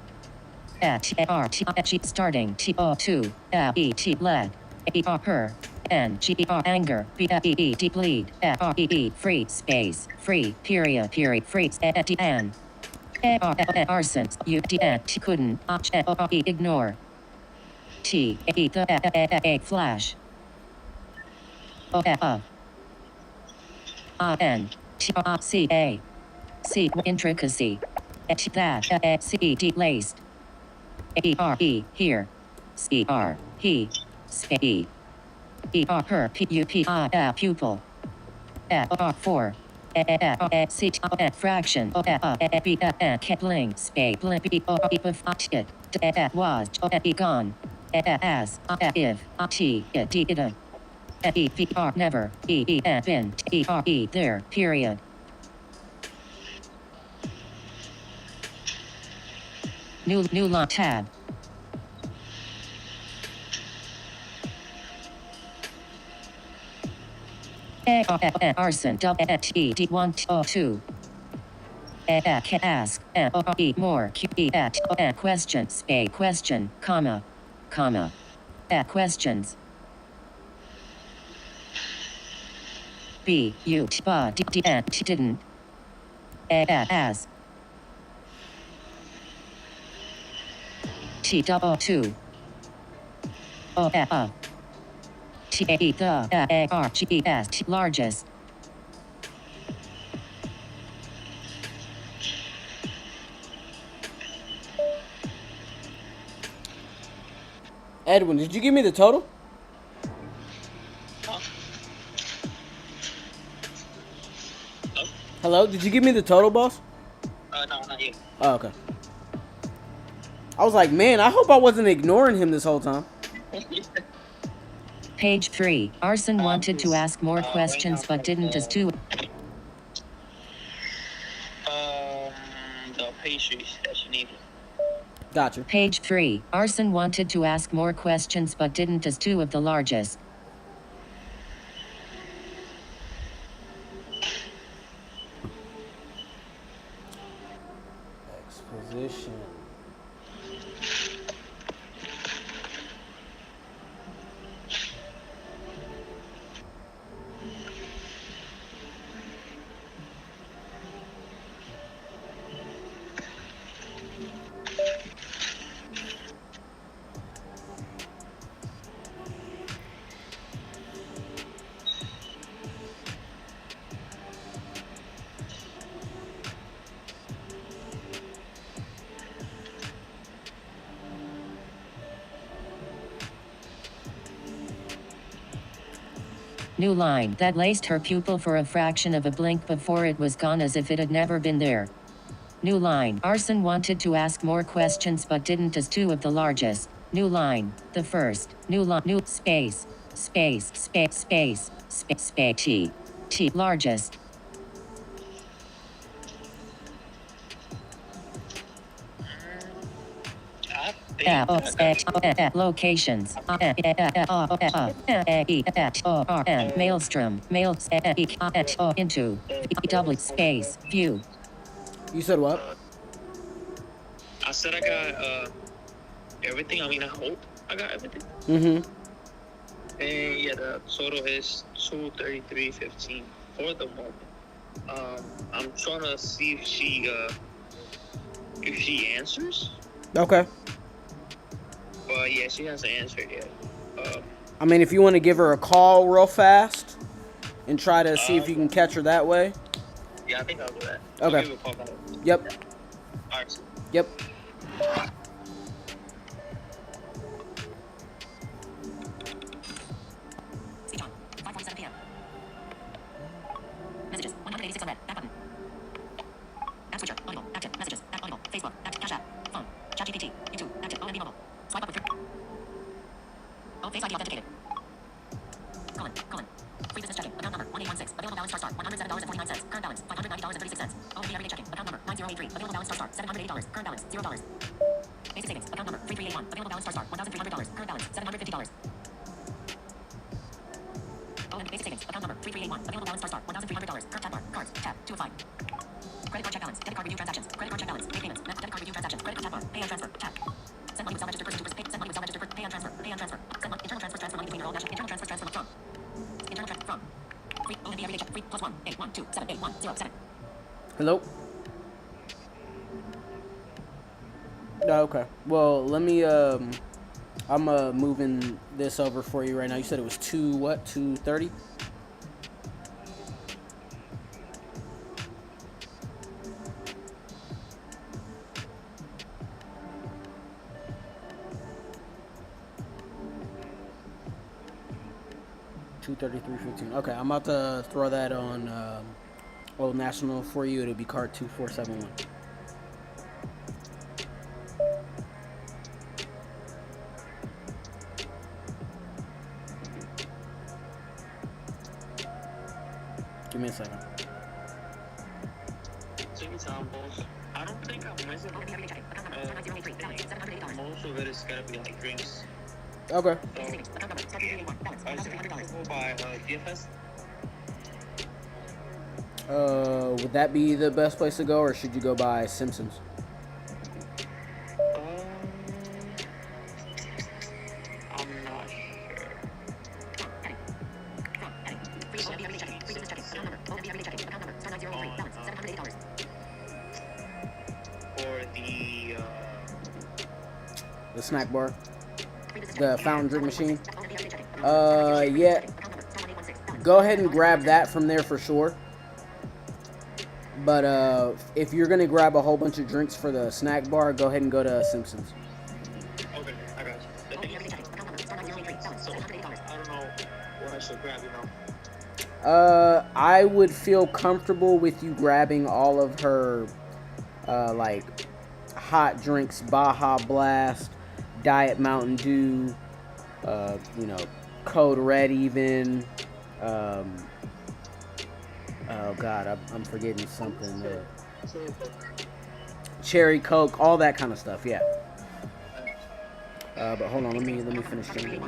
T-R-T-G, starting, T-O-2, L-E-T, led, A-E-R, her, N-G-E-R, anger, B-E-E-D, bleed, F-R-E-E, free, space, free, period, free, N, arson, U-D-N, couldn't, H-O-E, ignore, T-A-E, the A, flash, O-F, I-N, T-R-C-A, C, intricacy, that, C-E-D, laced, A-E-R-E, here, C-R, he, space, E-R, her, P-U-P-I-L, pupil, F-R, 4, fraction bling space was gone as if never been there period. New line tab. Arson T 1 2 ask more question space question comma questions B U T D didn't as T double 2 T A the R G S largest. Edwin, did you give me the total? Huh? Hello? Did you give me the total, boss? No, not you. Oh, okay. I was like, man, I hope I wasn't ignoring him this whole time. Page 3. Arson wanted to ask more questions but didn't as to The pastries that you needed. Gotcha. Page 3. Arson wanted to ask more questions but didn't as two of the largest. Exposition. New line that laced her pupil for a fraction of a blink before it was gone as if it had never been there. New line. Arson wanted to ask more questions but didn't as two of the largest. New line. The first. New line. New space. Space. Space. Space. Space. Space. T. T. Largest. Locations. Maelstrom. Into. Double space. View. You said what? I said I got everything. I mean, I hope I got everything. Mm-hmm. And yeah, the total is 233.15 for the moment. I'm trying to see if she answers. Okay. But yeah, she hasn't answered yet. I mean, if you want to give her a call real fast and try to see if you can catch her that way. Yeah, I think I'll do that. Okay. I'll give her a call back. Yep. All right. Yep. Speech on. 5:47 p.m. Messages. 186 on red. Back button. App switcher. Audible. Active. Messages. App Audible. Facebook. App. Cash App. Phone. ChatGPT. YouTube. Active. OMB mobile. Swipe up with free. Oh, Face ID authenticated. Colon. Free business checking. Account number 1816. Available balance star $107.49. Current balance $590.36. OMB everyday checking. Account number 9083. Available balance star $780. Current balance $0. Basic savings. Account number 3381. Available balance star $1,300. Current balance $750. OMB basic savings. Account number 3381. Available balance star $1,300. Current tab bar. Cards. Tab 2 of 5. Credit card check balance. Debit card review transactions. Credit card check balance. Pay payments. Debit card review transactions. Credit card tab bar. Pay and transfer. Tab. Send money with self-registered person to pay. Send money with self-registered person. Pay and transfer. Pay and transfer. Send money. Internal transfers. Transfer money between your own national. Internal transfers. Transfer from. Internal transfer from. Free. OMB everyday check. Free. +1 8 1 2 7 8 1 0 7. Hello? No, okay. Well, let me, I'm, moving this over for you right now. You said it was 2:30? $2:33.15. Okay, I'm about to throw that on Old National for you, it'll be card 2471. Give me a second. Take your time, boss. I don't think I'm missing. Most of it is gonna be like drinks. Okay. So, go by DFS. Would that be the best place to go, or should you go by Simpsons? I'm not sure. For The snack bar? The fountain drink machine? Yeah. Go ahead and grab that from there for sure. But if you're gonna grab a whole bunch of drinks for the snack bar, go ahead and go to Simpsons. okay, I got you. The thing is, so I don't know what I should grab, you know. I would feel comfortable with you grabbing all of her, like, hot drinks, Baja Blast, Diet Mountain Dew, you know, Code Red even, oh God, I'm forgetting something. Cherry Coke, all that kind of stuff, yeah. But hold on, let me finish drinking.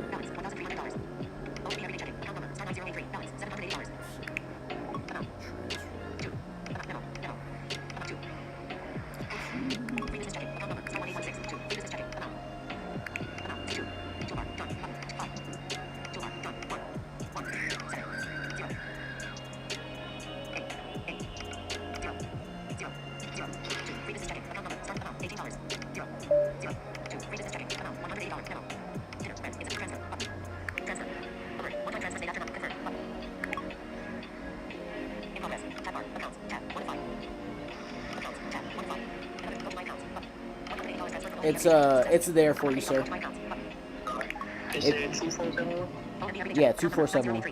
It's there for you, sir. Is it 2471? Yeah, 2471.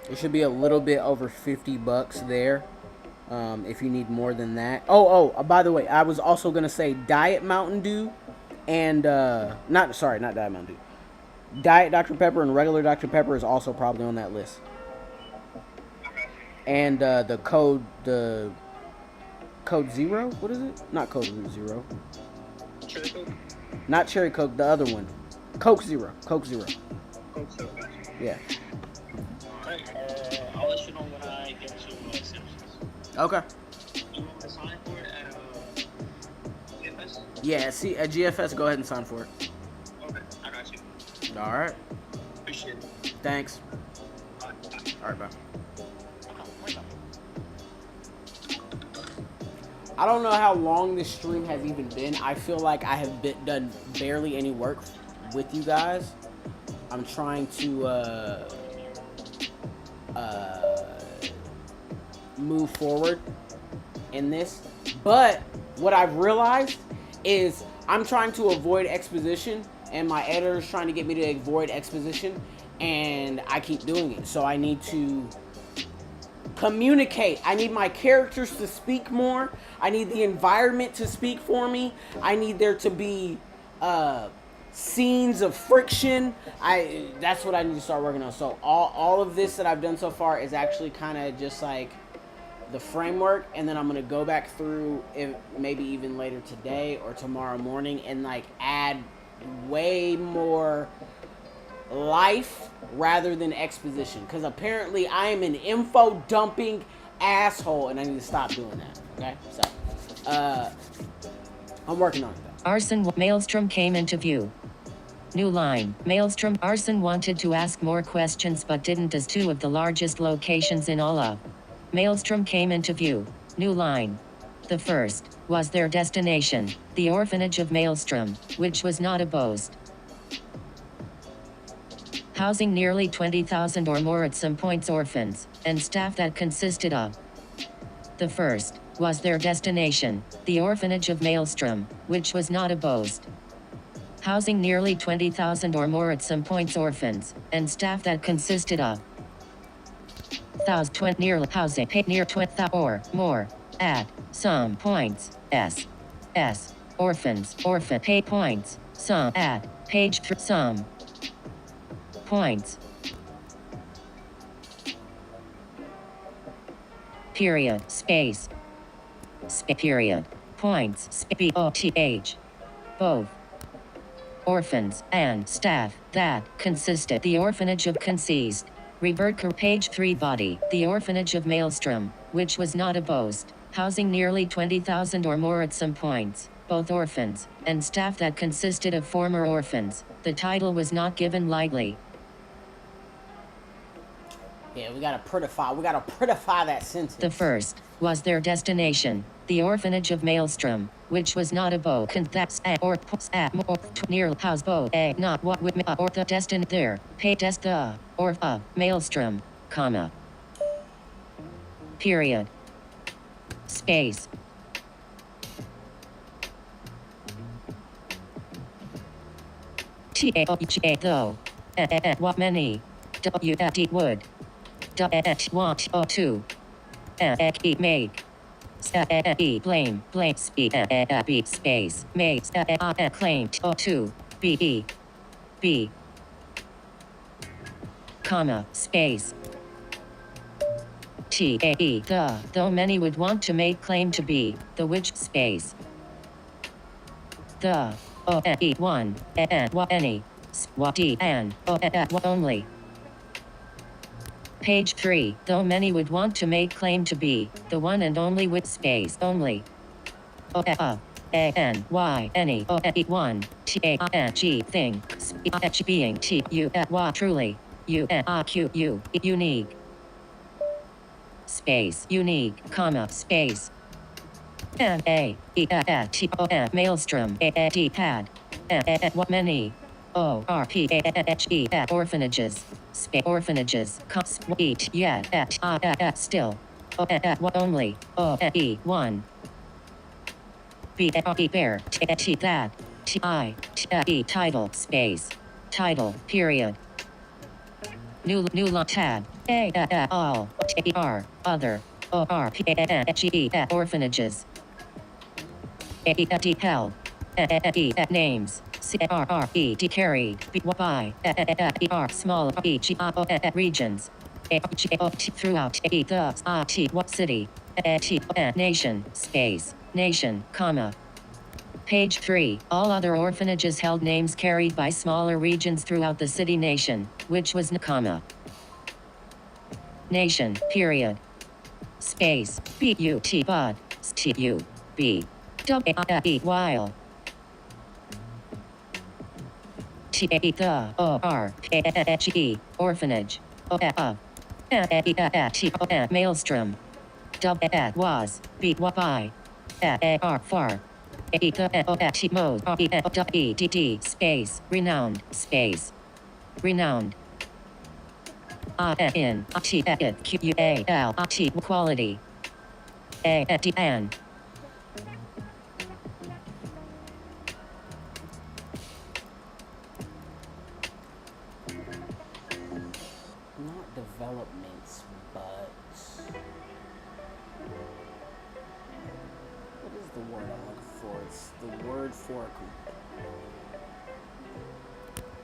It should be a little bit over $50 there. If you need more than that. By the way, I was also gonna say Diet Mountain Dew and not Diet Mountain Dew. Diet Dr. Pepper and regular Dr. Pepper is also probably on that list. And the code zero, what is it? Not code zero. Cherry Coke? Not cherry Coke, the other one. Coke Zero. Coke Zero. Yeah. Alright, I'll let you know when I get to Simpsons. Okay. You want to sign for it at GFS? Yeah, see, at GFS, go ahead and sign for it. Okay, I got you. Alright. Appreciate it. Thanks. Bye. Alright, bye. I don't know how long this stream has even been. I feel like I have done barely any work with you guys. I'm trying to move forward in this. But what I've realized is I'm trying to avoid exposition, and my editor is trying to get me to avoid exposition, and I keep doing it. So I need to communicate. I need my characters to speak more. I need the environment to speak for me. I need there to be scenes of friction. That's what I need to start working on. So all of this that I've done so far is actually kind of just like the framework, and then I'm gonna go back through it maybe even later today or tomorrow morning and like add way more life rather than exposition, because apparently I am an info dumping asshole and I need to stop doing that. Okay, so I'm working on it though. Arson Maelstrom came into view. New line. Maelstrom Arson wanted to ask more questions but didn't, as two of the largest locations in all of Maelstrom came into view. New line. The first was their destination, the orphanage of Maelstrom, which was not a boast. Housing nearly 20,000 or more at some points orphans, and staff that consisted of. The first was their destination, the orphanage of Maelstrom, which was not a boast. housing nearly 20,000 or more at some points orphans, and staff that consisted of nearly housing near 20 or more at some points s orphans orphan pay points some at page 3 some points period space period points both orphans and staff that consisted the orphanage of Conceased. Revert page 3 body. The orphanage of Maelstrom, which was not a boast, housing nearly 20,000 or more at some points, both orphans, and staff that consisted of former orphans. The title was not given lightly. Yeah, we gotta prettify that sentence. The first was their destination, the orphanage of Maelstrom, which was not a boat. That's or near house boat not what with or the destined there. Pay des the or Maelstrom, comma. Period. Space. Though. What many. Would. Want to make blame space makes claim to be comma space the though many would want to make claim to be the which space the one and what any what and only. Page 3. Though many would want to make claim to be the one and only with space only. Any one G thing being truly unique space unique comma space Maelstrom pad what many orphanages orphanages yet still what only one bear that title space title period new tab all other orphanages held names carried by small regions throughout the what city nation space nation comma. Page 3. All other orphanages held names carried by smaller regions throughout the city nation, which was comma nation period space bud while orphanage Maelstrom was by far space renowned space renowned in quality and not developments, but what is the word I'm looking for? It's the word for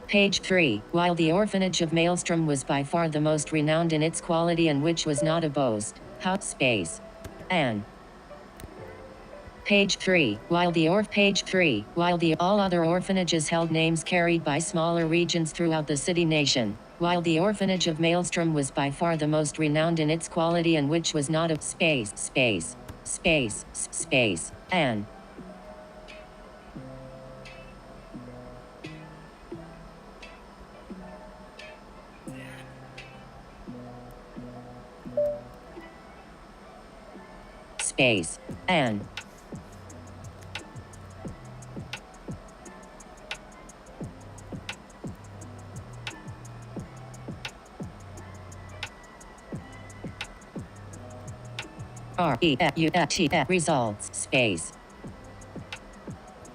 Page 3. While the orphanage of Maelstrom was by far the most renowned in its quality and which was not a boast, house space and Page 3. While the all other orphanages held names carried by smaller regions throughout the city nation, while the orphanage of Maelstrom was by far the most renowned in its quality and which was not a space and space and results space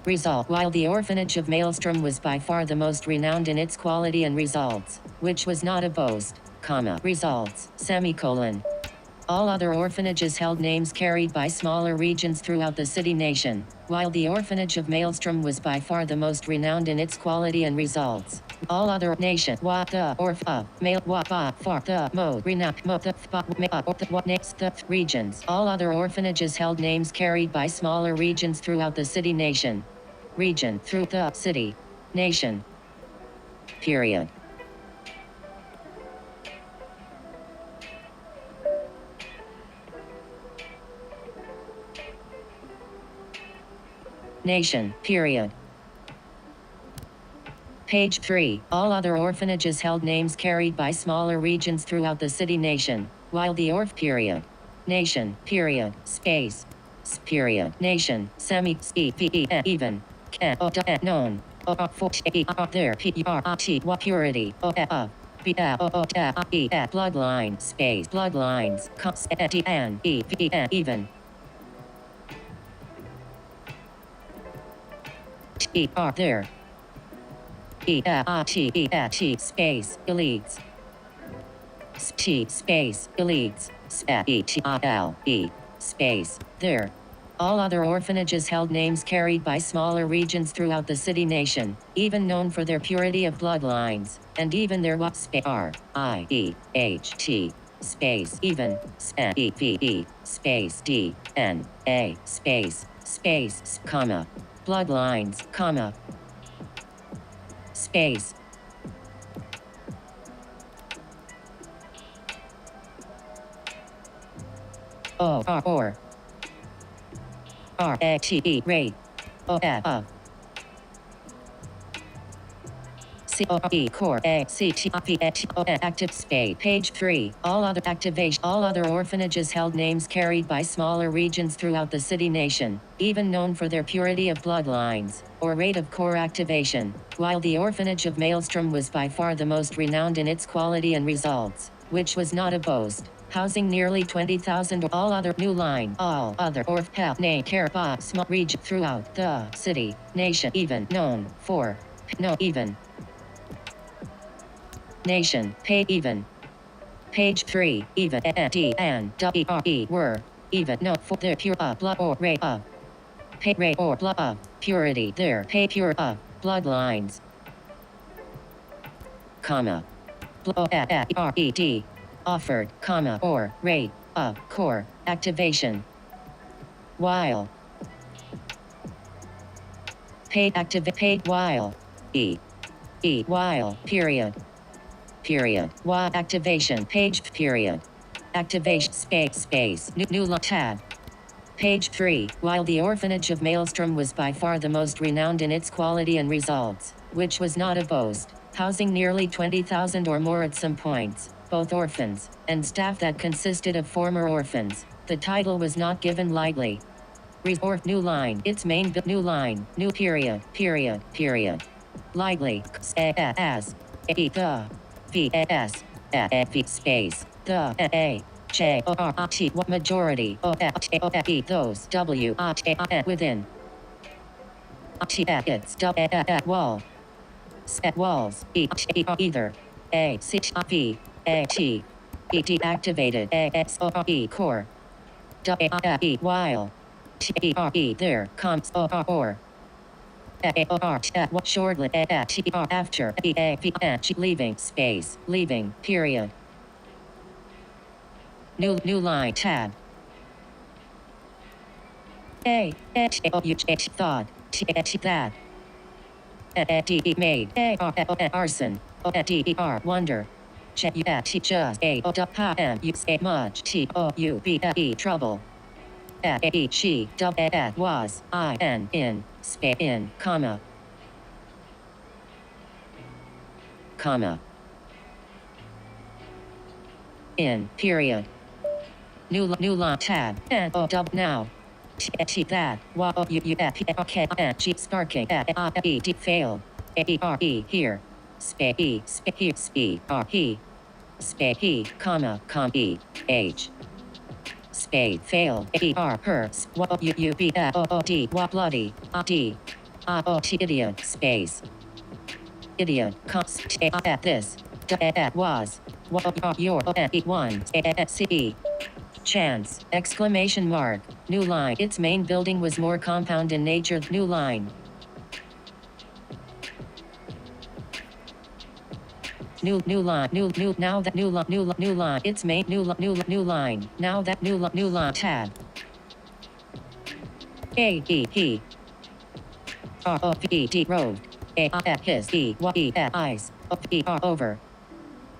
Result. While the orphanage of Maelstrom was by far the most renowned in its quality and results, which was not a boast, comma, results, semicolon. All other orphanages held names carried by smaller regions throughout the city-nation, while the orphanage of Maelstrom was by far the most renowned in its quality and results. All other nation wa the orf of mail wa ba for the mode renowned mo the ma or the what next the regions. All other orphanages held names carried by smaller regions throughout the city-nation. Region through the city nation. Period. Nation, period. Page 3. All other orphanages held names carried by smaller regions throughout the city-nation, while the orph period. Nation, period, space, period, nation, even, known, there, purity, bloodline, space, bloodlines, even. There. Space, elites. Space, elites. Space, there. All other orphanages held names carried by smaller regions throughout the city-nation, even known for their purity of bloodlines, and even their space, even, space, D-N-A, space, comma, bloodlines, comma, space. Or R-A-T-E, rate, C-O-E, core, active space. Page 3. All other orphanages held names carried by smaller regions throughout the city-nation, even known for their purity of bloodlines, or rate of core activation, while the orphanage of Maelstrom was by far the most renowned in its quality and results, which was not a boast, housing nearly 20,000 all other orph help name care by small region throughout the city, nation, even known for, no even. Nation, pay even. Page 3, even, D, and, W-R-E, were, even, no, for their pure of blood or rate of. Pay rate or blood of, purity, their, pay pure of, bloodlines. Comma. R-E-D, offered, comma, or, rate, of, core, activation. While. Paid while. While, period. Period. While activation page period. Activation space new tab. Page 3. While the orphanage of Maelstrom was by far the most renowned in its quality and results, which was not a boast, housing nearly 20,000 or more at some points, both orphans and staff that consisted of former orphans, the title was not given lightly. New line. Its main new line. New period. Lightly. As. The. V-S, space, the, A, J, O, R, T, majority, O, E, those, W, within, T, it's, wall, walls, either, A, C, V, A, T, E, deactivated, A, X, O, R, E, core, W, E, while, T, E, R, E, there, comes, O, R, or, shortly after leaving space leaving period new line tab thought that made arson wonder just much trouble she was in comma in period new line tab and now that sparking failed here space comma h spade failed her bloody d idiot, space. Idiot, at this, was, your, one, ce. Chance, exclamation mark, new line. Its main building was more compound in nature, new line. New line, now that new line. Its main new line. Now that new line. Tab. He. Road. His eyes. Over.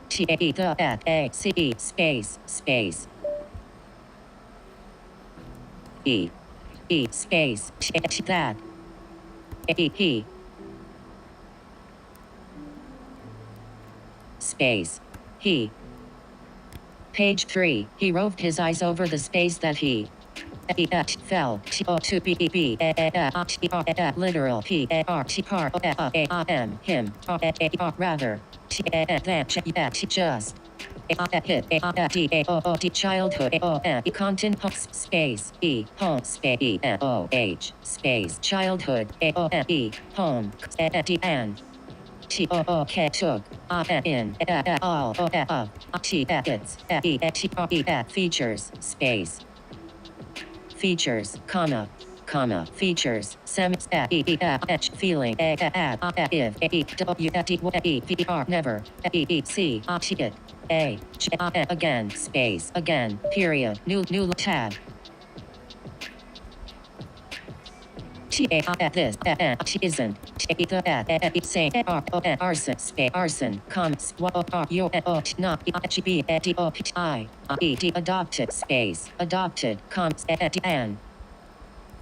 Space. Space. That. He. Space. He. Page 3. He roved his eyes over the space that he fell to be literal him rather just childhood content space home space childhood home and took in all its features space features features feeling if never see it again space again period new tab this isn't say arson space arson comes your not adopted space adopted comes and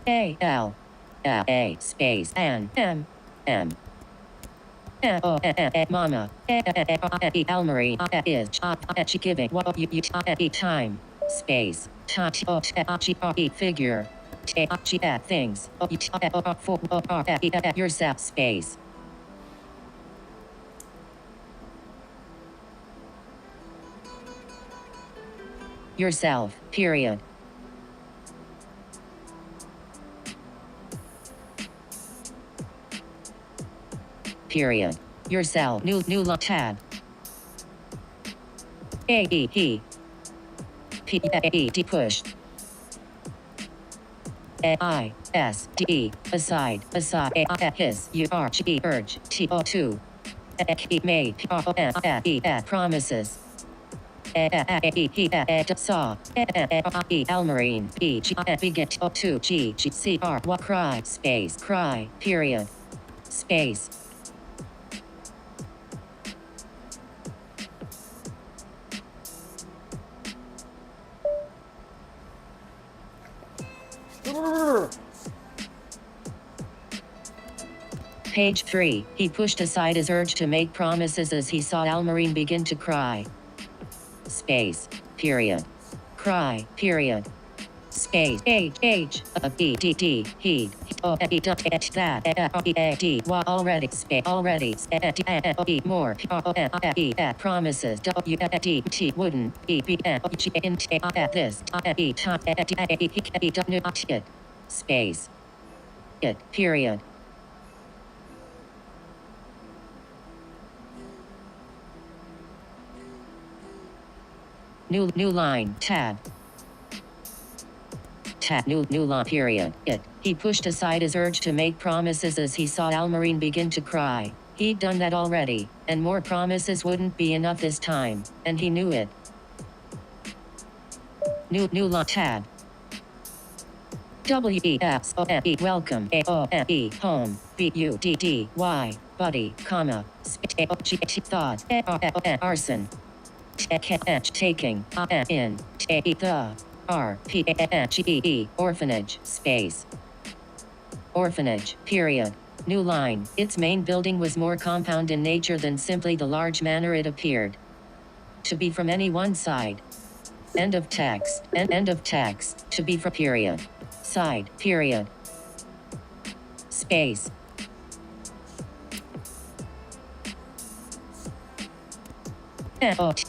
a space and mama Elmarie is giving what you time space figure things yourself space yourself period yourself new tab he push aside his urge to made promises saw Elmarine begin to gcr what cry space cry period space Page 3. He pushed aside his urge to make promises as he saw Elmarine begin to cry. Space. Period. Cry. Period. Space. Age. Heed. That. Already. Space. Already. More. Promises. Wouldn't. This. Space. It. Period. New line tab new line period it he pushed aside his urge to make promises as he saw Elmarine begin to cry. He'd done that already, and more promises wouldn't be enough this time, and he knew it. New line tab WESOME welcome AOME home BUDDY buddy comma thought arson taking in the RPGE orphanage space orphanage period new line. Its main building was more compound in nature than simply the large manor it appeared to be from any one side. End of text. End of text. To be from period side period space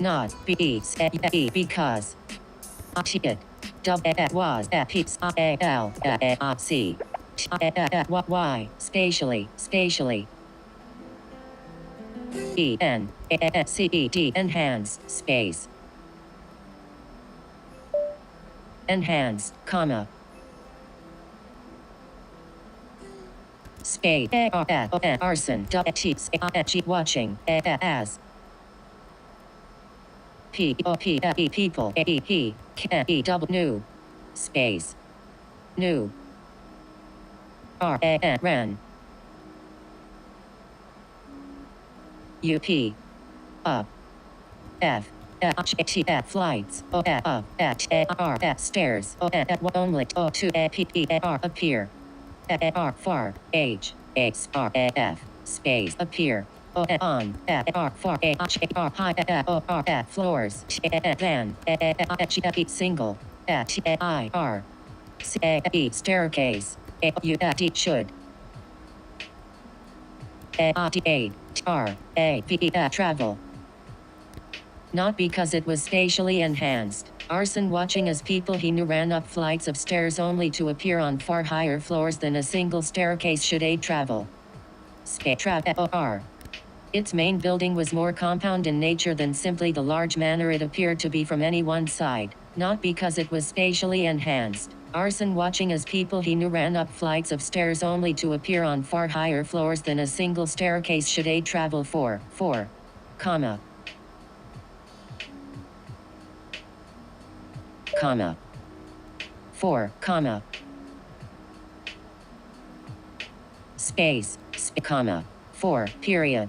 not be because it was a piece C Y, spatially, spatially. E-N-C-E-D, enhanced, space. Enhanced, comma. Space, arson, watching, as. People, new, space. New. Ran. UP. Up. F. Flights. Stairs. Only. To appear. Far. F. Space. Appear. On. Far. High. Floors. Van. Single. Staircase. Should. Travel. Not because it was spatially enhanced. Arson watching as people he knew ran up flights of stairs only to appear on far higher floors than a single staircase should aid travel. Its main building was more compound in nature than simply the large manner it appeared to be from any one side, not because it was spatially enhanced. Arson watching as people he knew ran up flights of stairs only to appear on far higher floors than a single staircase should aid travel for, comma. 4, space, comma, 4, period.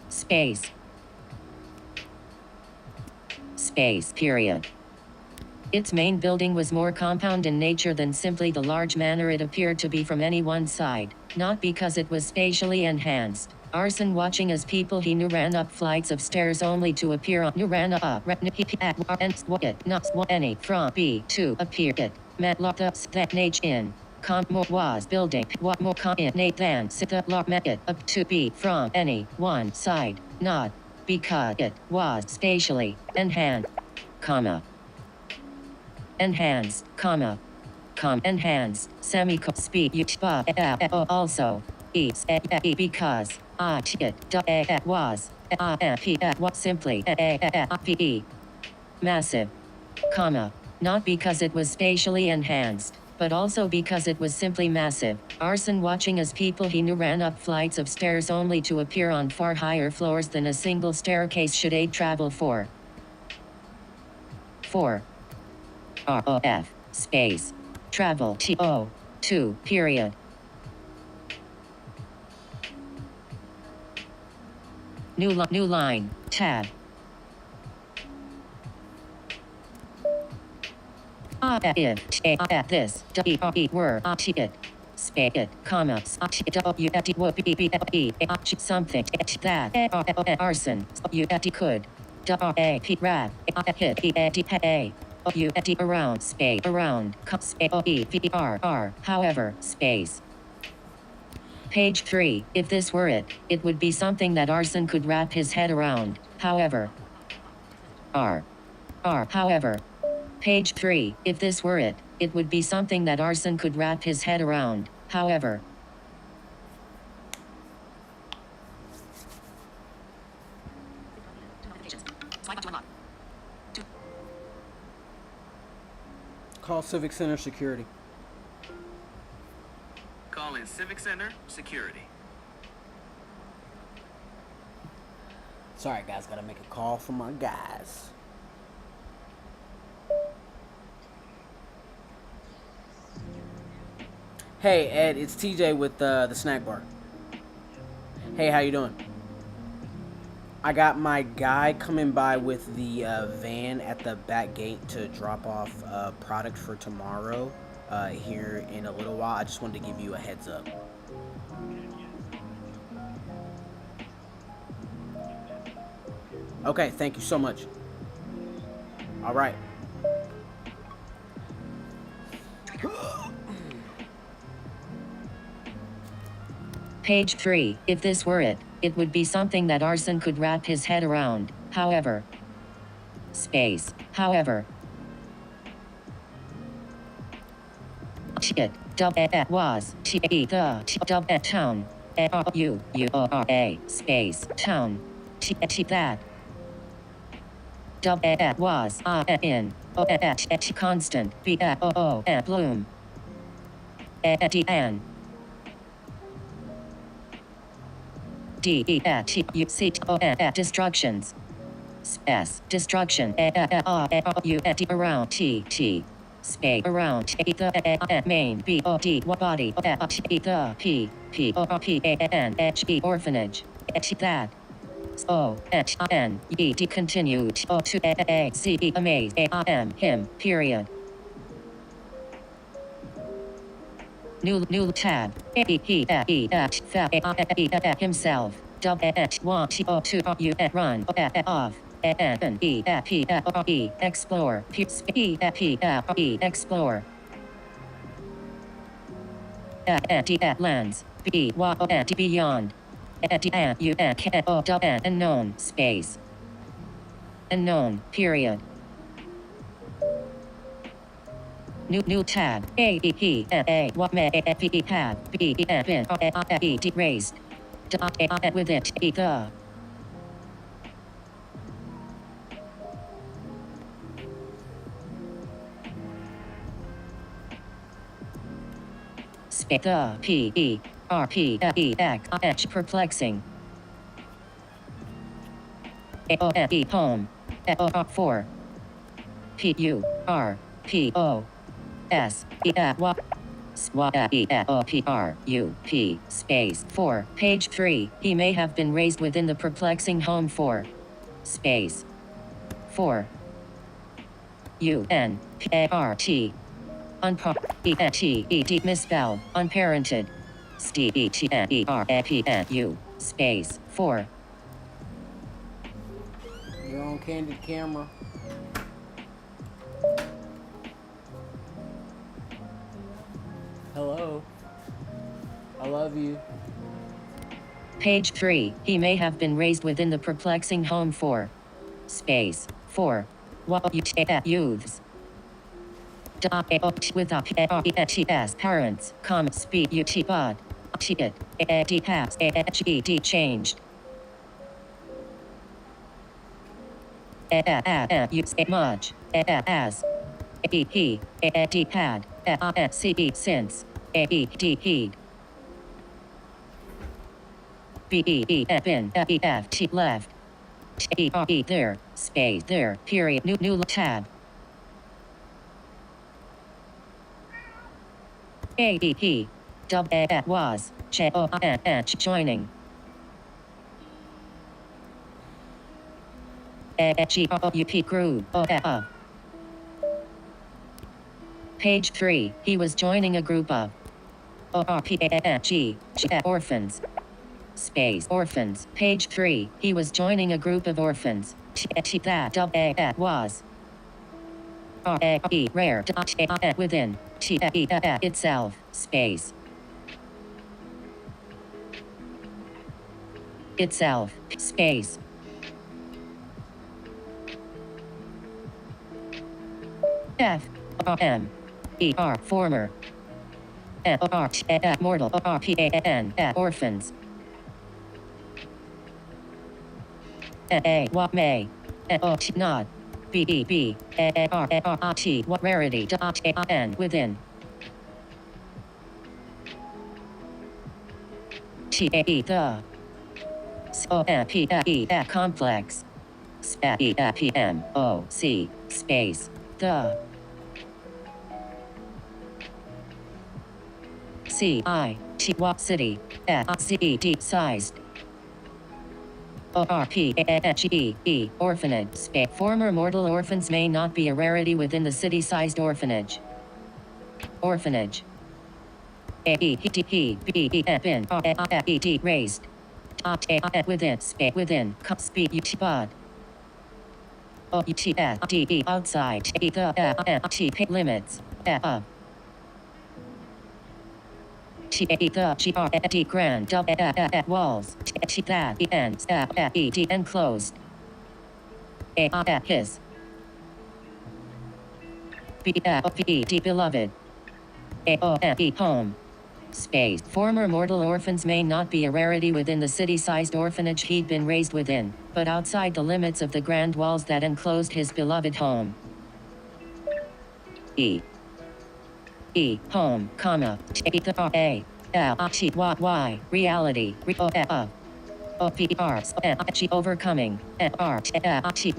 Space, period. Its main building was more compound in nature than simply the large manner it appeared to be from any one side, not because it was spatially enhanced. Arson watching as people he knew ran up flights of stairs only to appear on any from B to appear it met that nage in was building what more than it up to be from any one side, not because it was spatially enhanced, comma. Enhanced, comma. Enhanced, speed, also, because, it was, simply, massive, comma. Not because it was spatially enhanced, but also because it was simply massive. Arson watching as people he knew ran up flights of stairs only to appear on far higher floors than a single staircase should aid travel for. 4. ROF, space, travel, TO, 2, period. New line, tab. If, this, were, it, space, it, comma, something, that, arson, could, rap, hit, around, space, around, however, space. Page 3, if this were it, it would be something that Arson could wrap his head around, however. However. Page 3, if this were it, it would be something that Arson could wrap his head around, however. Swipe up to unlock. Call Civic Center Security. Call in Civic Center Security. Sorry, guys, gotta make a call for my guys. Hey, Ed, it's TJ with the snack bar. Hey, how you doing? I got my guy coming by with the van at the back gate to drop off product for tomorrow here in a little while. I just wanted to give you a heads up. Okay, thank you so much. All right. Page 3, if this were it, it would be something that Arson could wrap his head around, however. Space, however. it, was, the, town, space, town, that, was, in, constant, bloom, an, destructions, destruction, around, space, around, the, main, body, the, orphanage, that, continued, to, amaze, him, period. New tab, himself, want, to, run, off, explore, explore, lands, beyond, unknown, space, unknown, period. New tab, what may, tab, bin, raised, with it, the, perplexing, home, for, space 4, page 3, he may have been raised within the perplexing home for, space 4, misspelled, unparented, space 4. You're on candid camera. Hello. I love you. Page 3, he may have been raised within the perplexing home for, space 4, youths, with parents, speed, bud, changed, much, as, he, had, since, heed, been, left, there, space, there, period, new tab, was, joining, grew, Page 3, he was joining a group of orphans. Space, orphans. Page 3, he was joining a group of orphans. That was rare, within, itself, space. Itself, space. Former. Mortal. Orphans. What may. Not. What rarity. Within. The. Complex. PMOC. Space. The. City, CED, sized, orphanage, former mortal orphans may not be a rarity within the city-sized orphanage. Orphanage. Raised. Within, within, bud. Outside, limits, grand, walls, that, enclosed, his, beloved, home. Space. Former mortal orphans may not be a rarity within the city-sized orphanage he'd been raised within, but outside the limits of the grand walls that enclosed his beloved home. Home, comma, reality, overcoming,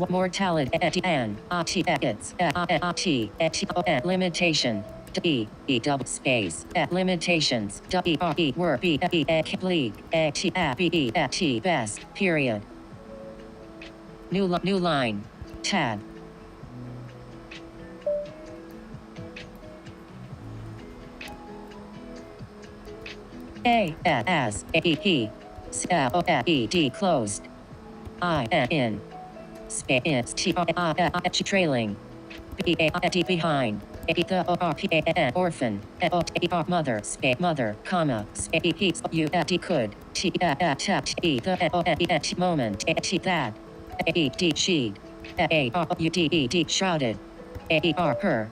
mortality, limitation, double space, limitations, work, league, best, period. New line, tab. Closed. In. Space. Trailing. Behind. Orphan. Mother. Mother. Comma. Could. Moment. That. Sheet. Shrouded. Her.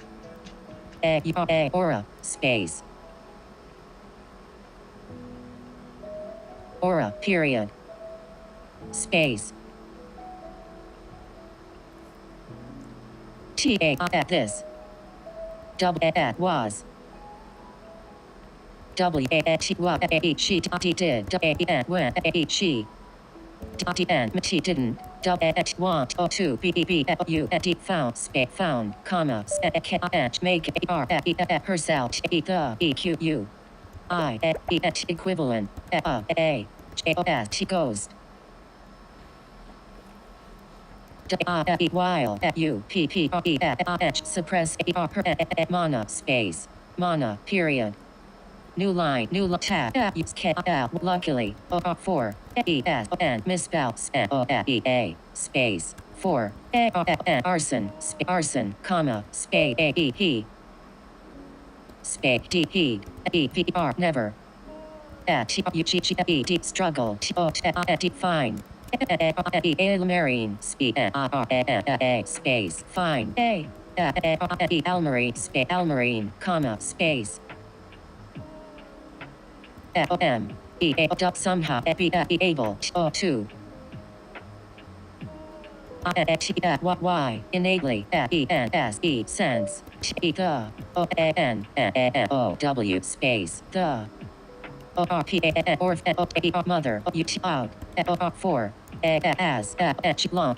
Aura. Space. Aura, period. Space. At this. At was. She did. When she. She didn't. Want to be found. Found. Comma. Make herself. EQ. Equivalent. Ghost. While suppress mana space mana period. New line tab luckily for and misspell space for arson comma space he space heed never struggle fine marine space fine almarine comma space somehow be able to why innately sense the w space the mother out for as long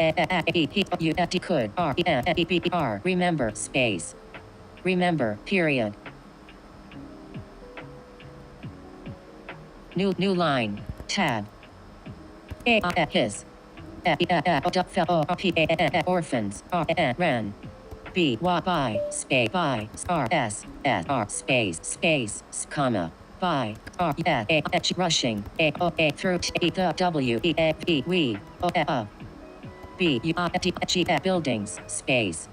could remember space remember period. New line tab his orphans ran b by space by r space comma by rushing through the w we buildings space.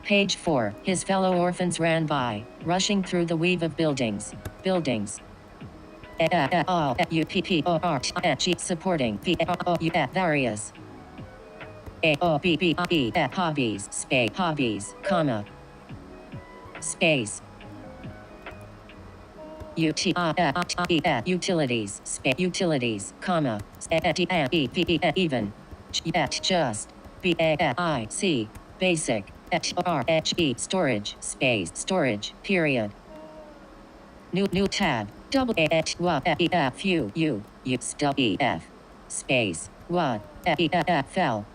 Page 4. His fellow orphans ran by, rushing through the weave of buildings. Supporting various hobbies space hobbies comma space utilities space utilities comma even just basic storage space storage period. New tab double few space what fell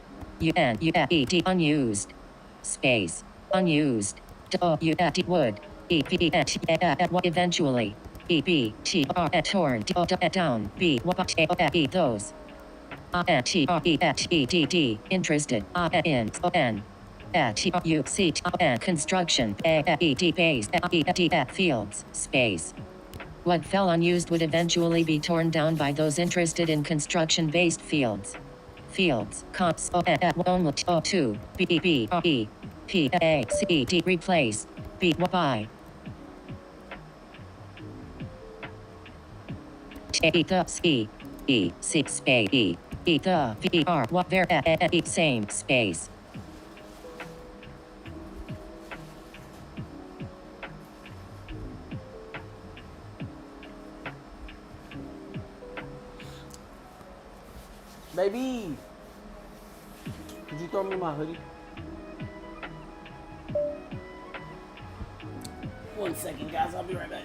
unused space unused would eventually torn down those interested in construction based fields space. What fell unused would eventually be torn down by those interested in construction-based fields. Comps to replaced by space same space. Baby, could you throw me my hoodie? 1 second, guys. I'll be right back.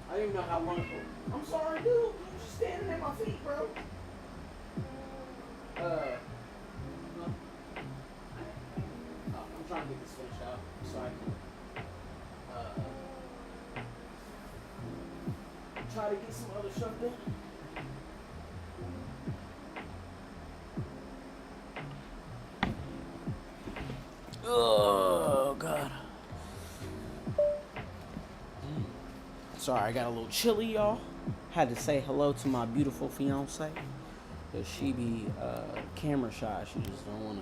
I didn't even know how long. I'm sorry, dude. You just standing at my feet, bro. No. I'm trying to get this finished out so I can try to get some other stuff done. Oh God. Sorry, I got a little chilly, y'all. Had to say hello to my beautiful fiance. Cause she be camera shy. She just don't wanna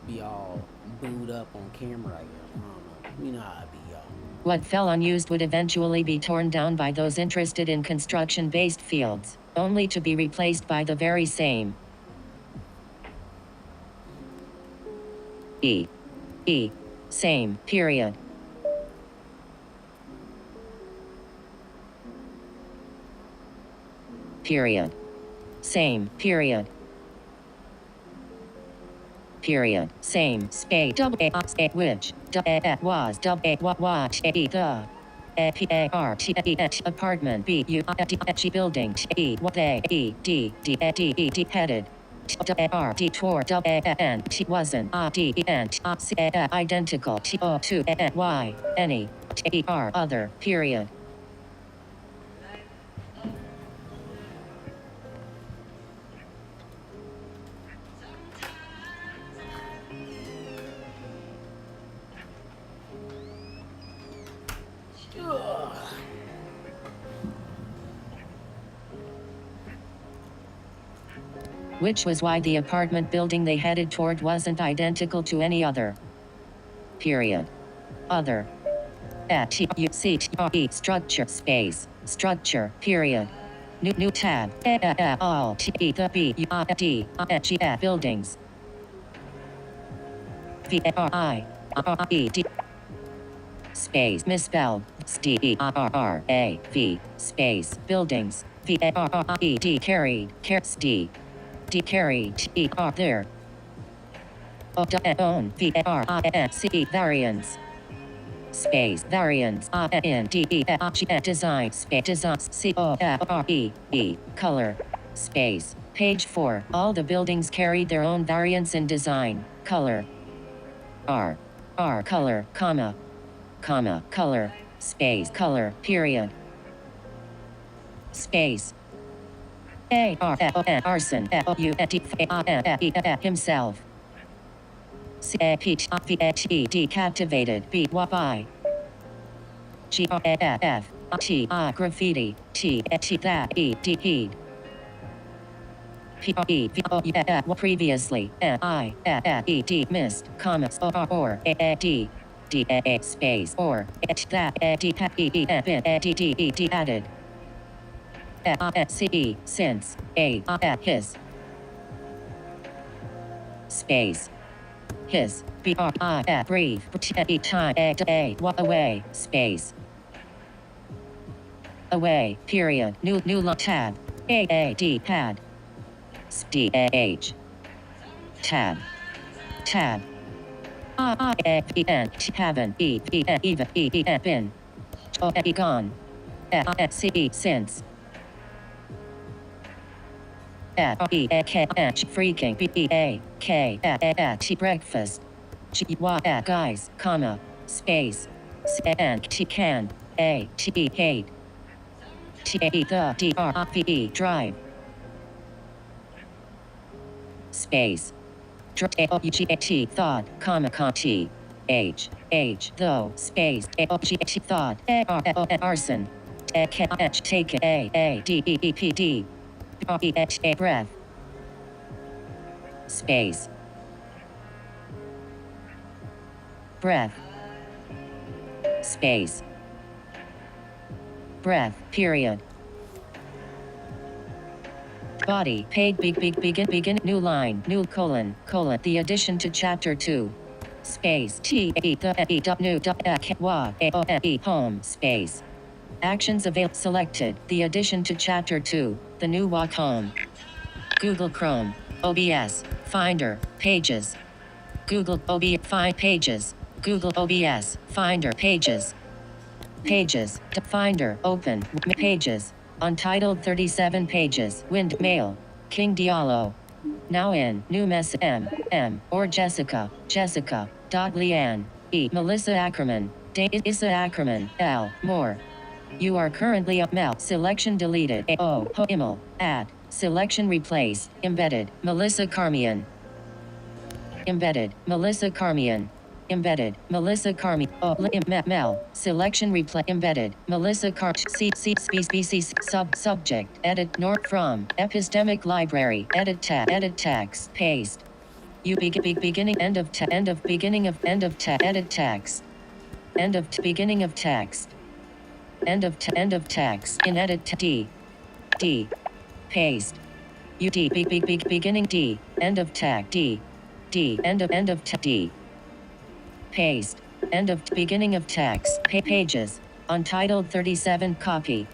be all booed up on camera, I guess. I don't know. You know how I be, y'all. What fell unused would eventually be torn down by those interested in construction-based fields, only to be replaced by the very same. Same, period. Period. Same, period. Period. Same, space, double a, which, was, double a, what, the. Apartment, B, U, D, building, E, what they, E, D, headed. R, D, tour, N, T, wasn't, D, N, C, identical, T, O, 2, Y, any, T, R, other, period. Which was why the apartment building they headed toward wasn't identical to any other. Period. Other. T-U-C-T-R-E. Structure. Space. Structure. Period. New tab. All. T-E. The B-U-D. G. Buildings. V-R-I-R-E-D. Space. Misspelled. D-E-R-R-A-V. Space. Buildings. V-A-R-R-E-D. Carried. D. D carried E R there. Own V-A-R-I-N-C-E variance. Space variance I-N-D-E-G design space design C-O-R-E-E color space page 4. All the buildings carried their own variance in design. Color R color comma color space color period space A-R-O-N arson O-U-N-D-A-I-N-E himself C-A-P-V-H-E-D captivated B-Y G-R-A-F-T-I graffiti T-T that E-D heed P-R-E-V-O-U-F previously M-I-F-E-D missed comments or A-D D-A space or H that A-D-E-E-N-D-D-E-D added C-E since his space his B-R-I-F breathe time a away space away period new tab A-A-D pad D-A-H tab I-A-N haven't E-E-N even E-E-N been gone C-E since freaking breakfast guys comma space and can hate the drive space thought comma though space thought arson take breath space breath space breath period body paid begin new line new colon the addition to chapter 2 space home space actions available selected the addition to chapter 2 the new walk home Google Chrome OBS Finder pages Google find pages Google OBS Finder pages to Finder open pages untitled 37 pages wind mail King Diallo now in new mess M or Jessica Leanne E Melissa Ackerman Issa Ackerman L Moore you are currently up Mel selection deleted Himmel add selection replaced embedded Melissa Carmian embedded Melissa Carmian Mel selection replay embedded Melissa subject edit north from epistemic library edit text paste you beginning end of beginning of edit text end of beginning of text end of text in edit D paste U D beginning D end of tag D end of D paste end of beginning of text pages untitled 37 copy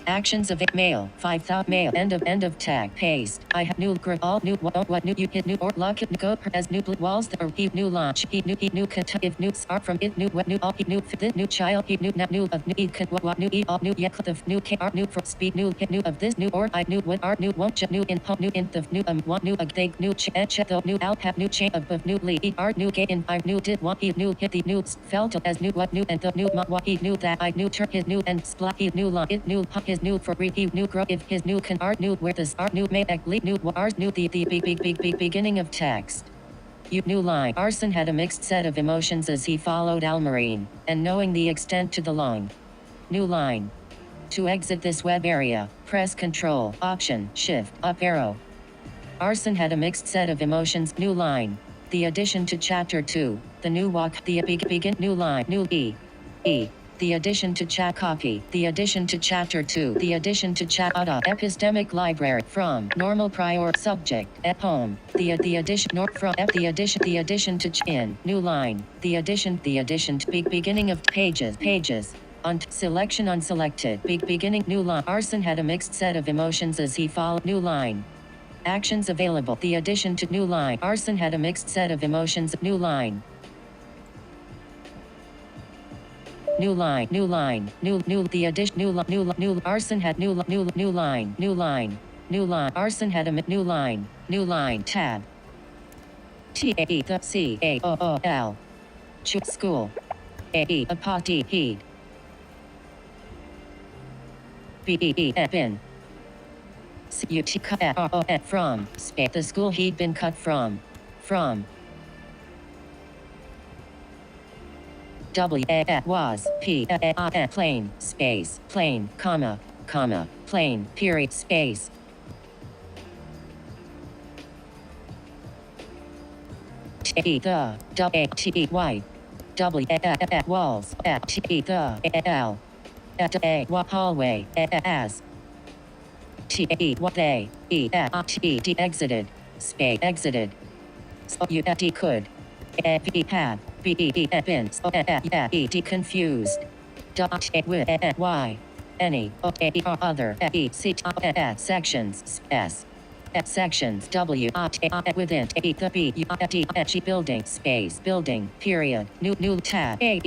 actions of mail 5000 mail end of tag paste I have new all new what new you hit new or lock it go as new walls or he new launch he new if new start from it new what new all he new this new child he new now new of new can what new all new yet of new k are new for speed new of this new or I knew what are new won't new in new in the new what new they new check the new out have new chain of new lead are new gay in I new did what he new hit the new felt as new what new and the new what he knew that I knew turn his new and splat he new line it new his new for he new grow if his new can art new where this art new made new art new the beginning of text you new line Arson had a mixed set of emotions as he followed Almarine and knowing the extent to the long new line to exit this web area press Ctrl Option Shift up arrow Arson had a mixed set of emotions new line the addition to chapter 2 the new walk the begin new line new E the addition to chat copy the addition to chapter 2 the addition to chat epistemic library from normal prior subject at home the addition from the addition to in new line the addition to beginning of pages on selection unselected beginning new line Arson had a mixed set of emotions as he followed new line actions available the addition to new line Arson had a mixed set of emotions new line new the addition new Arson had new line Arson had a new line tab TAE the CAOOL school AE a party heed BEE bin CUT cut from space the school he'd been cut from W was P plane space plane comma plane period space T the W T Y W walls T the L A hallway as T what they T D exited space exited so you D could B had B been E D confused dot with Y any other E C sections S sections W within the B D G building space building period new tab A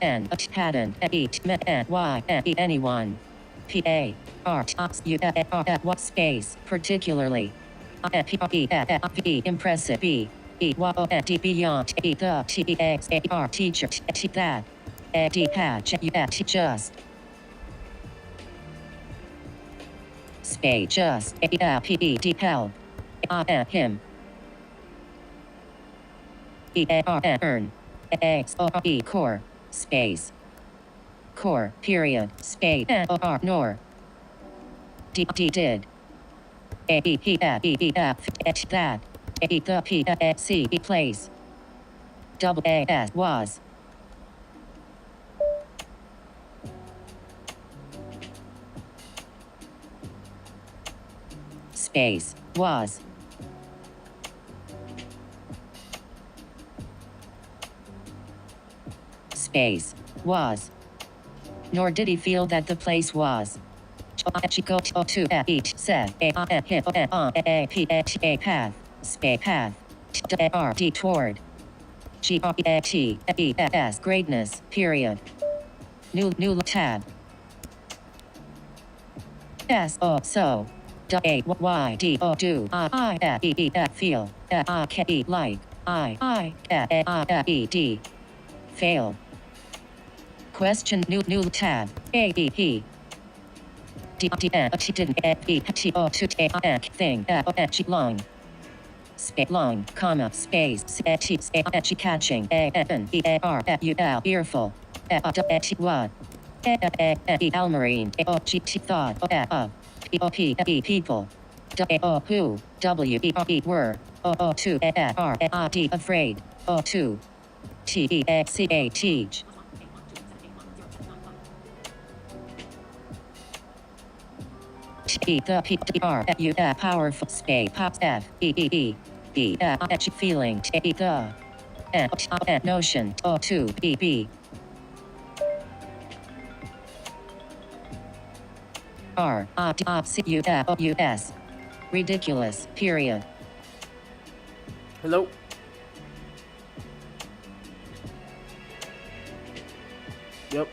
N hadn't Y anyone What space, particularly. Impressive. Beyond. Teacher. That. Patch. Just. Space. Just. Help. Him. Earn. Core. Space. Core. Period. Space. Nor. Did. That. Place. Double AS was. Space. Was. Space. Was. Nor did he feel that the place was. Go to each set path. Space path. Toward. Greatness. Period. New tab. So. Do. Feel. Like. Fail. Question. New tab. He. Thing. Long. Long, comma, space, catching, earful, what, Almarine, thought, people, who, were, to, afraid, to, teach. Powerful space, feeling, notion, to, us, ridiculous, period. Hello? Yep.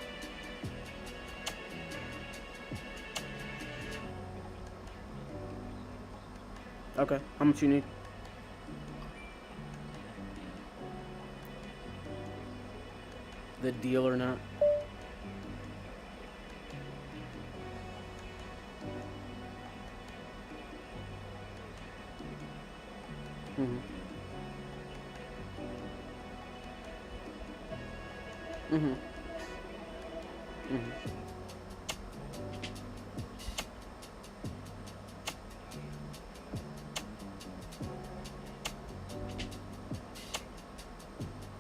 Okay, how much you need? The deal or not? Mm-hmm. Mm-hmm. Mm-hmm.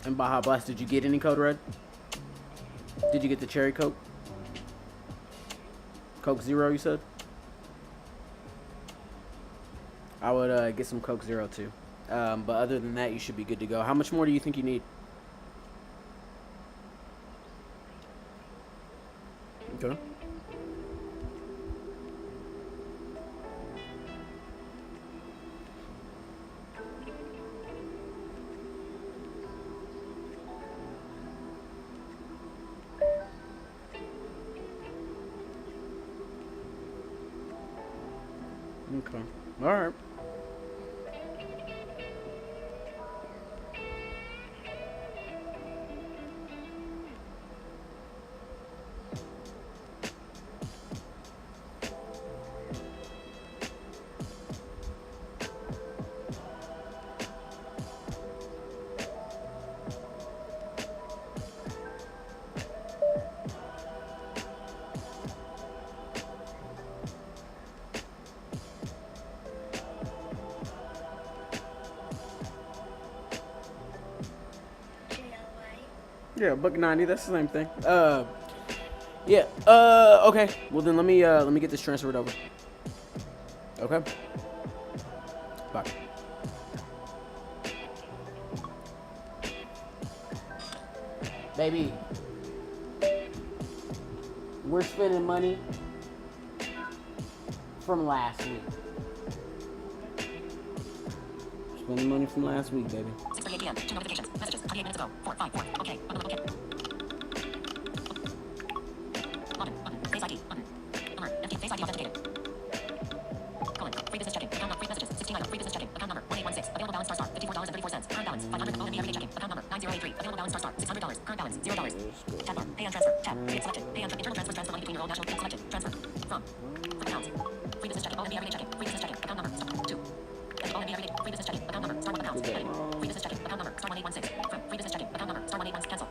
And Baja Blast, did you get any Code Red? Did you get the Cherry Coke? Coke Zero, you said? I would get some Coke Zero too. But other than that, you should be good to go. How much more do you think you need? Okay. Okay. All right. Yeah, $1.90. That's the same thing. Yeah. Okay. Well then, let me get this transferred over. Okay. Bye. Baby, we're spending money from last week. Spending money from last week, baby. 6:38 p.m. 2 notifications. Messages. 28 minutes ago. 454. Okay. Okay. Login. Button. Face ID. Button. Alert. FT, Face ID authenticated. Colon, free business checking. Account number, free messages. 16 item, free business checking. Account number, 1816. Available balance star $54.34. Current balance, 500 OMB everyday checking. Account number, 9083. Available balance star $600. Current balance, $0. Tab bar, pay and transfer. Tab, create selected. Pay and internal transfers, transfer money between your old national account selected. Transfer. From. Accounts. Free business checking, OMB everyday checking. Free business checking. Account number, star 2. OMB everyday, free business checking. Account number, star 1 accounts. Heading. Free business checking. Account number, star 1816. From. Free business checking. Account number, star 181. Cancel.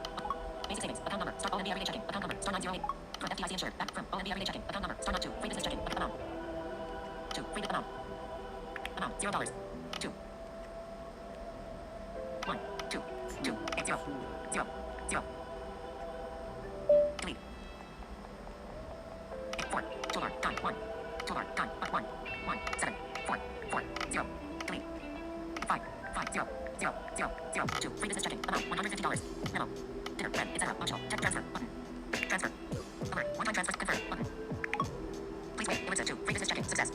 Basic savings. Account number, star OMB everyday checking. Account number, star 908. From FDIC insured. Back from OMB everyday checking. Account number, star not 2. Free business checking. Amount. 2. Free amount. Amount, $0. 2. 1. 2. 2. 8. 0. 0. 0. Delete. 4. Toolbar. Done. 1. Toolbar. Done. But 1. 1. 7. 4. 4. 0. Delete. 5. 5. 0. 0. 0. 0. 2. Free business checking. Amount $150. Memo. Dinner. Rent. Etc. Optional. Check transfer. Button. Transfer. Alert. One-time transfer. Confirm. Button. Please wait. Alert 2. Free business checking. Success.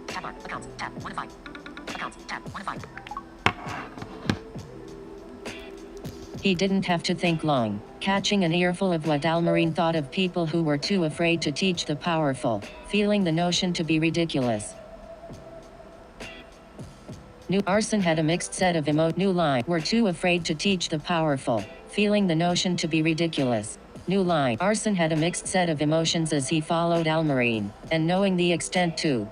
Tab bar. Accounts. Tab. 1 of 5. Accounts. Tab. 1 of 5. He didn't have to think long, catching an earful of what Almarine thought of people who were too afraid to teach the powerful, feeling the notion to be ridiculous. New Arson had a mixed set of new line were too afraid to teach the powerful, feeling the notion to be ridiculous. New line Arson had a mixed set of emotions as he followed Almarine, and knowing the extent to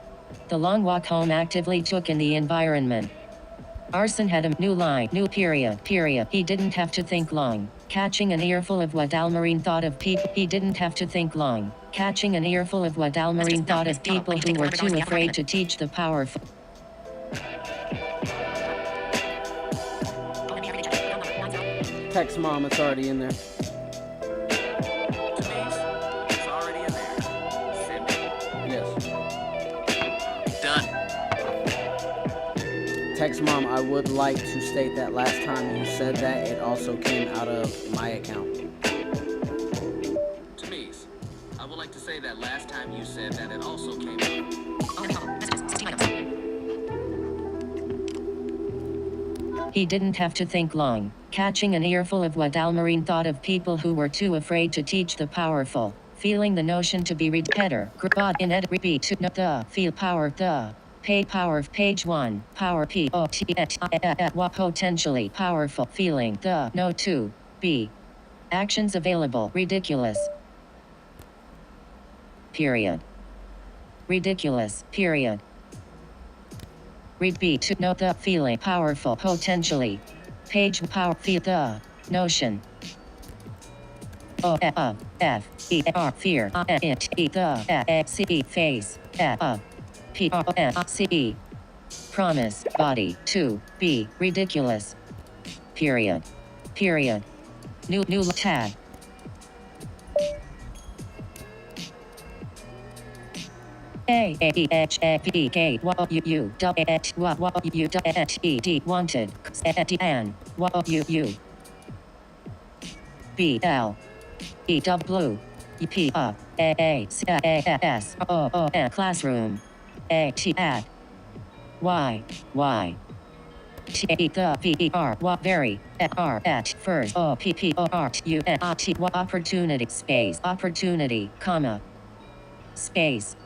the long walk home actively took in the environment. Arson had a new line, new period. He didn't have to think long, catching an earful of what Almarine thought of people. He didn't have to think long, catching an earful of what Almarine thought of people who were too afraid to teach the powerful. OMB everyday checking. Account number, 90. Text mom, it's already in there. Today's it's already in there. Send it. Yes. Done. Text mom, I would like to state that last time you said that, it also came out of my account. Tamise, I would like to say that last time you said that it also came out. OMB bubble. Messages. 16 items. He didn't have to think long, catching an earful of what Almarine thought of people who were too afraid to teach the powerful, feeling the notion to be header, grabad in edit repeat to the feel power the pay power page 1 power p o t potentially powerful feeling the no 2 b actions available ridiculous period ridiculous period repeat to know the feeling powerful potentially page power feel the notion o f e r fear it e the c face p r o n c e promise body 2 b ridiculous period new tag A E H A P K W U W H W U W H E D wanted D N W U B L E W E P A C A S O O N classroom A T at Y T E the P E R very R at first O P P O R T U N T opportunity space opportunity comma space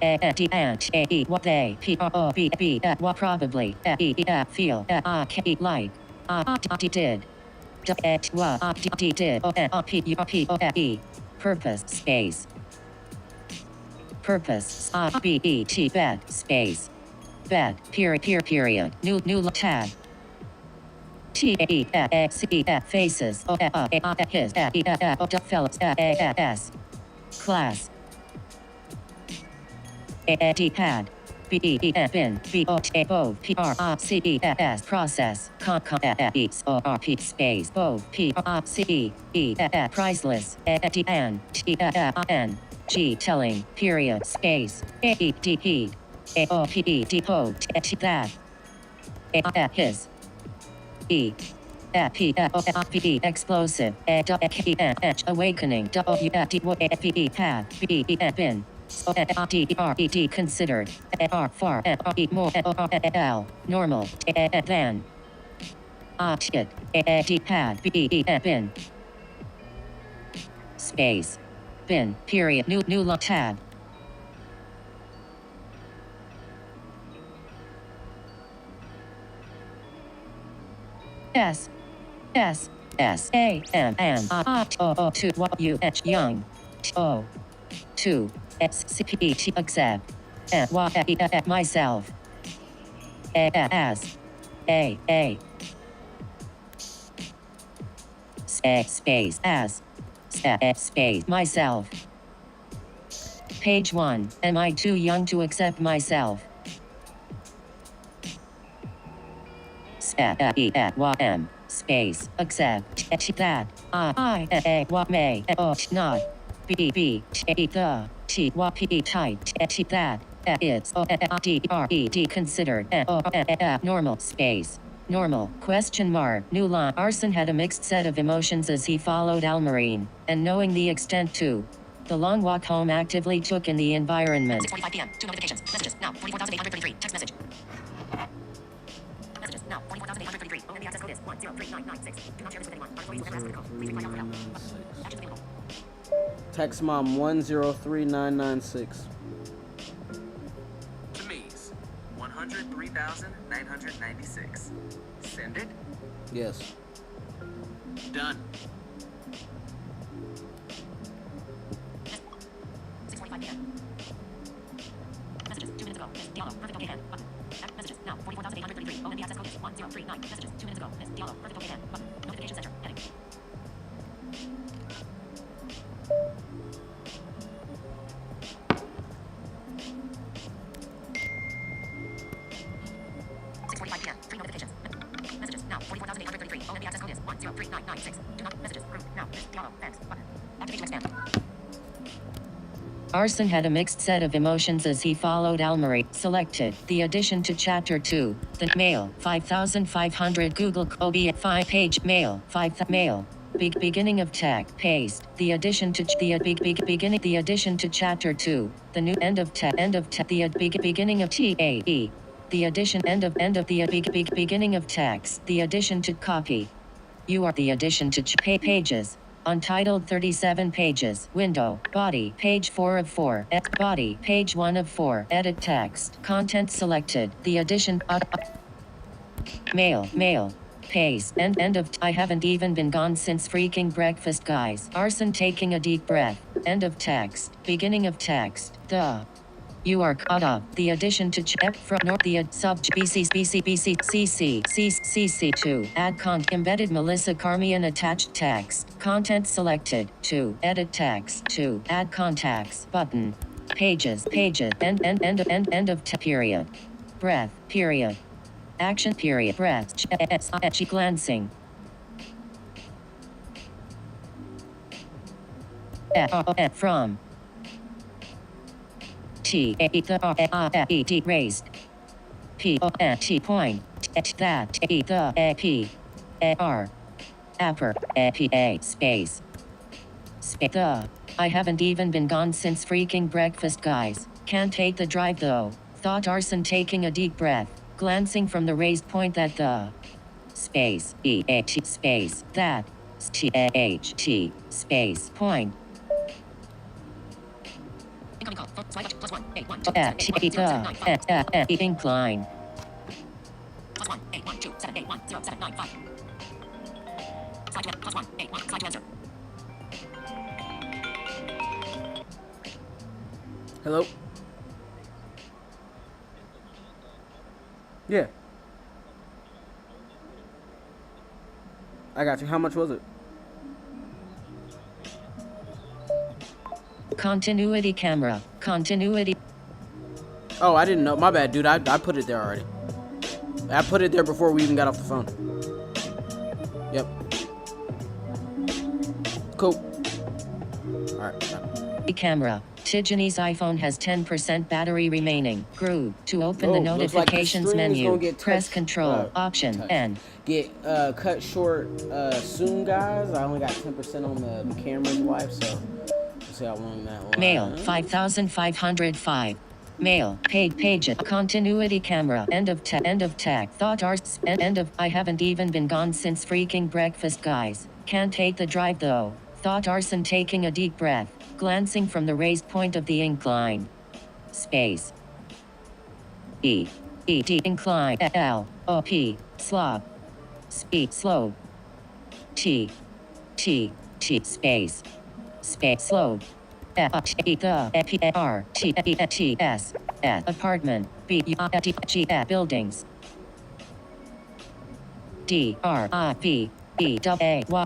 D and A E what they P R O B B what probably E feel K like did D did O P U P O E purpose space purpose B E T bed space bed period new tag T E X E faces O his E fellows S class A pad B E bin B O T both P R C E S process con E O R P space both P R C E priceless D N T N G telling period space A E D heed A O P E depot T that A his E P O P E explosive A W E H awakening W D W P E pad B E bin D R E D considered R far E more L normal than it D pad B E bin space bin period new tab S S S A M N I O O 2 U H Young O 2 S C P T accept Y E myself as A space as space myself. Page 1. Am I too young to accept myself? M space accept that I may not be the T Y P tight that it's D considered normal space. Normal question mark new line. Arson had a mixed set of emotions as he followed Almarine, and knowing the extent to the long walk home actively took in the environment. 6:45 p.m. 2 notifications. Messages. Now 44,833. Text message. Messages. Now 44,833. Oh, and the access code is 103996. Do not share this with anyone. Our employees will never ask for the code. Please reply now for help. Actions available. Text mom 103996. To me's 103,996. Send it. Yes. Done. 6:45 p.m. Messages. 2 minutes ago. Miss Diallo. Perfect okay hand. Button. Messages. Now 44,833. Oh, and the access code is 1039. Messages. 2 minutes ago. Miss Diallo. Perfect okay hand. Button. Notification center. Heading. 6:45 p.m. 3 notifications. Messages. Now 44,833. Oh, and the access code is 103996. Do not messages. Group. Now Miss Diallo. Thanks. Button. Activate to expand. Arson had a mixed set of emotions as he followed Almarie. Selected the addition to chapter 2. The mail 5500 Google Kobe 5 page mail 5 mail. Beginning of tag paste. The addition to beginning the addition to chapter 2. The new end of the beginning of TAE. The addition end of the beginning of text. The addition to copy. You are the addition to pages. Untitled 37 pages. Window. Body. Page 4 of 4. Body. Page 1 of 4. Edit text. Content selected. The addition. Mail. Paste. End of. I haven't even been gone since freaking breakfast, guys. Arson taking a deep breath. End of text. Beginning of text. The. You are caught up. The addition to check from north the sub CC2 add embedded Melissa Carmian attached text content selected 2 edit text 2 add contacts button pages end of period breath period action period breath glancing from T raised P T point that the P R upper PA space the I haven't even been gone since freaking breakfast, guys. Can't take the drive though. Thought Arson taking a deep breath, glancing from the raised point that the space space that T space point. Incoming call. Swipe up. +1 8 1 Incline. +1 8 1 2 7 8 1 0 7 9 5. Slide to +1 8 1 slide to answer. Hello? Yeah. I got you. How much was it? Continuity camera. Continuity. Oh, I didn't know. My bad, dude. I put it there already. I put it there before we even got off the phone. Yep. Cool. Alright. Camera. Tijani's iPhone has 10% battery remaining. Groove. To open the notifications menu, press Control, Option, N. Get cut short soon, guys. I only got 10% on the camera's life, so we'll see how long that lasts. Mail 5505. Mail page continuity camera end of tag thought arts end of I haven't even been gone since freaking breakfast, guys. Can't take the drive though. Thought Arson taking a deep breath, glancing from the raised point of the incline. Space. E D incline L O P slop. speed, slow. T, T, T, space, space, slow. Apartment, buildings.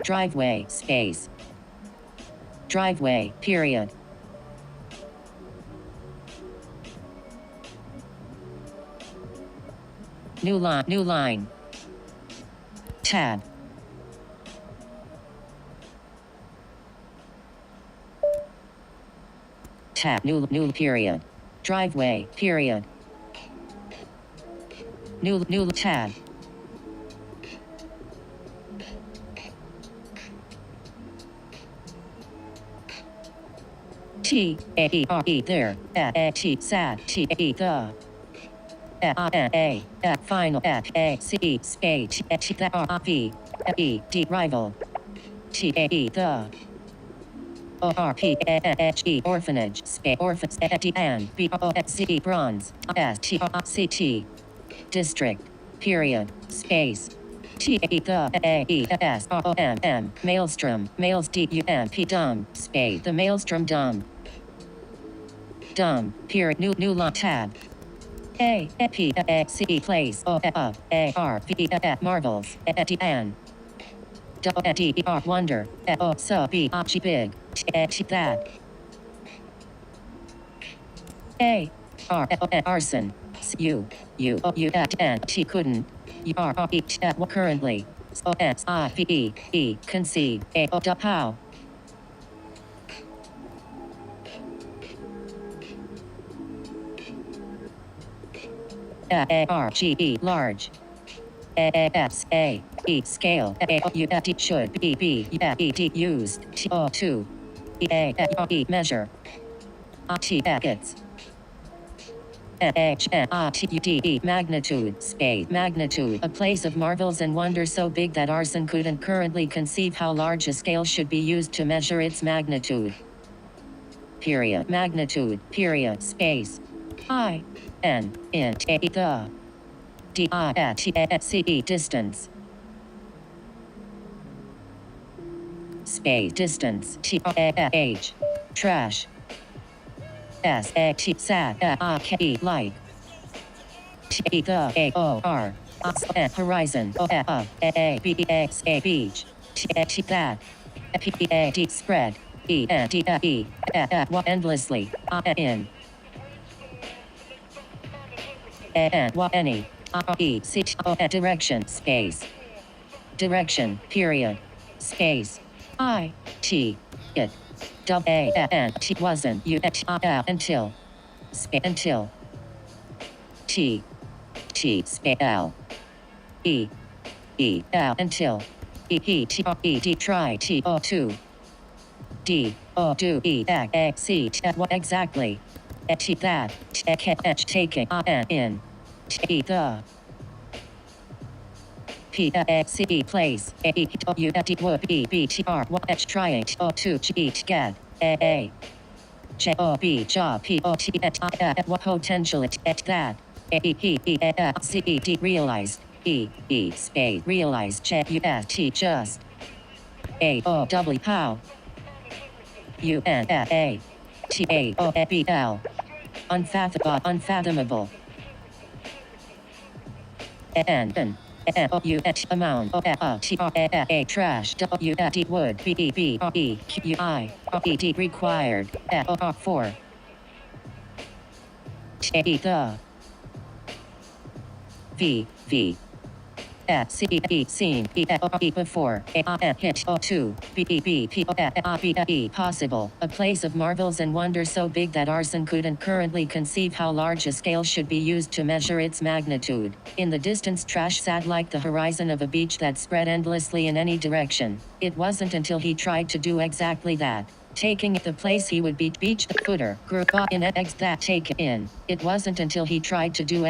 Driveway, space. Driveway, period. New line. Tab. Tab, new period. Driveway, period. New tab. T A E R E there A T sad T A E the A final A C space T R V E D rival T A E the O R P H E orphanage space orphans D N B O C E bronze S T R C T district period space T A the A E S R O M M maelstrom mails D U M P dumb space the maelstrom dumb period new line tab A P C E place O A R V Marvels D N D E R wonder O so B G big T that A R arson U N T couldn't U R E currently O S I V E conceive A O how A R G E large A S A E scale A U D should B B E D used T O 2 E measure T it's H N I T U D E magnitude space magnitude a place of marvels and wonders so big that Arson couldn't currently conceive how large a scale should be used to measure its magnitude. Period magnitude period space I N in T the D I T C E distance space distance T H trash S A T sat K E like T the A O R horizon O A B X A beach T that P A D spread E N D E endlessly in and any E C O direction space direction period space I T it W A N T wasn't U T until until T space L E L until E T R E D try T O 2 D O do E X C T what exactly T that K H taking in T the P X C E place A E U D would B B T R H trying T O 2 G get A J O B job P O T what potential at that A E C E D realized E space realized J U S T just A O W how U N A T A O B L unfathomable N U amount T R A trash W D would B E B R E Q U I R E D required R 4 T the V C E seen E before A hit O 2 B E B P O B E possible a place of marvels and wonders so big that Arson couldn't currently conceive how large a scale should be used to measure its magnitude. In the distance trash sat like the horizon of a beach that spread endlessly in any direction. It wasn't until he tried to do exactly that, taking the place he would be beach the footer grew in that take in. It wasn't until he tried to do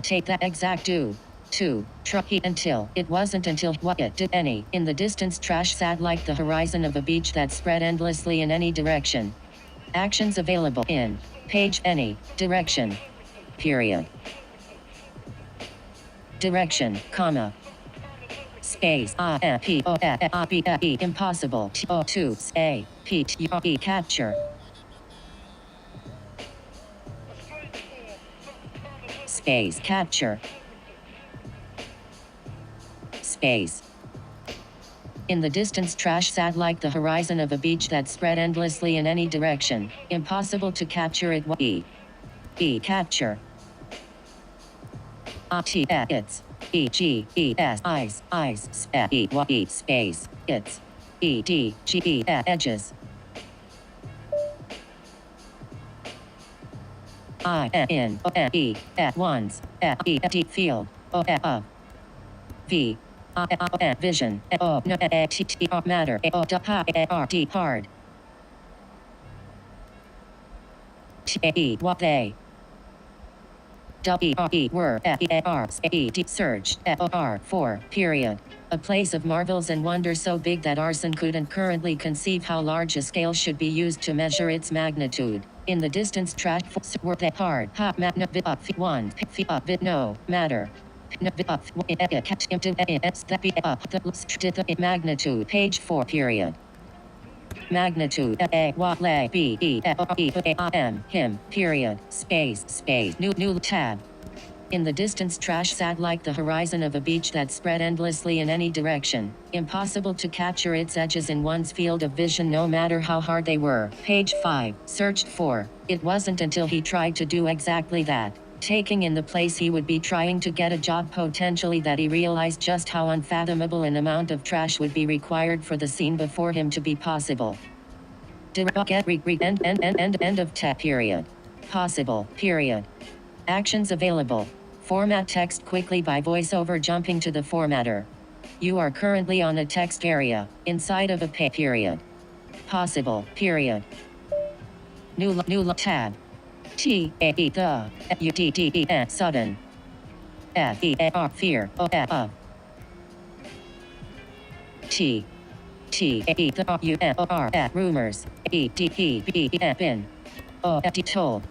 take that exact do. 2. Try until it wasn't until what it did any. In the distance trash sat like the horizon of a beach that spread endlessly in any direction. Actions available in page any direction period direction comma space I-P-O-B-E impossible T-O-2 A-P-T-O-E capture space capture space. In the distance, trash sat like the horizon of a beach that spread endlessly in any direction. Impossible to capture it. Capture. It's. Eyes, space, it's. Edges. At ones, deep field, of. Vision, matter, hard. What they. Were surge for period. A place of marvels and wonders so big that Arson couldn't currently conceive how large a scale should be used to measure its magnitude. In the distance, trash were the hard one no matter. Magnitude page 4 period. Magnitude what lay him period space new tab. In the distance, trash sat like the horizon of a beach that spread endlessly in any direction. Impossible to capture its edges in one's field of vision no matter how hard they were. Page 5 searched for. It wasn't until he tried to do exactly that, taking in the place he would be trying to get a job potentially, that he realized just how unfathomable an amount of trash would be required for the scene before him to be possible. End of tab period. Possible period. Actions available. Format text quickly by voiceover jumping to the formatter. You are currently on a text area inside of a period. Possible period. New tab. The sudden. Fear of. Rumors. Bin. Told.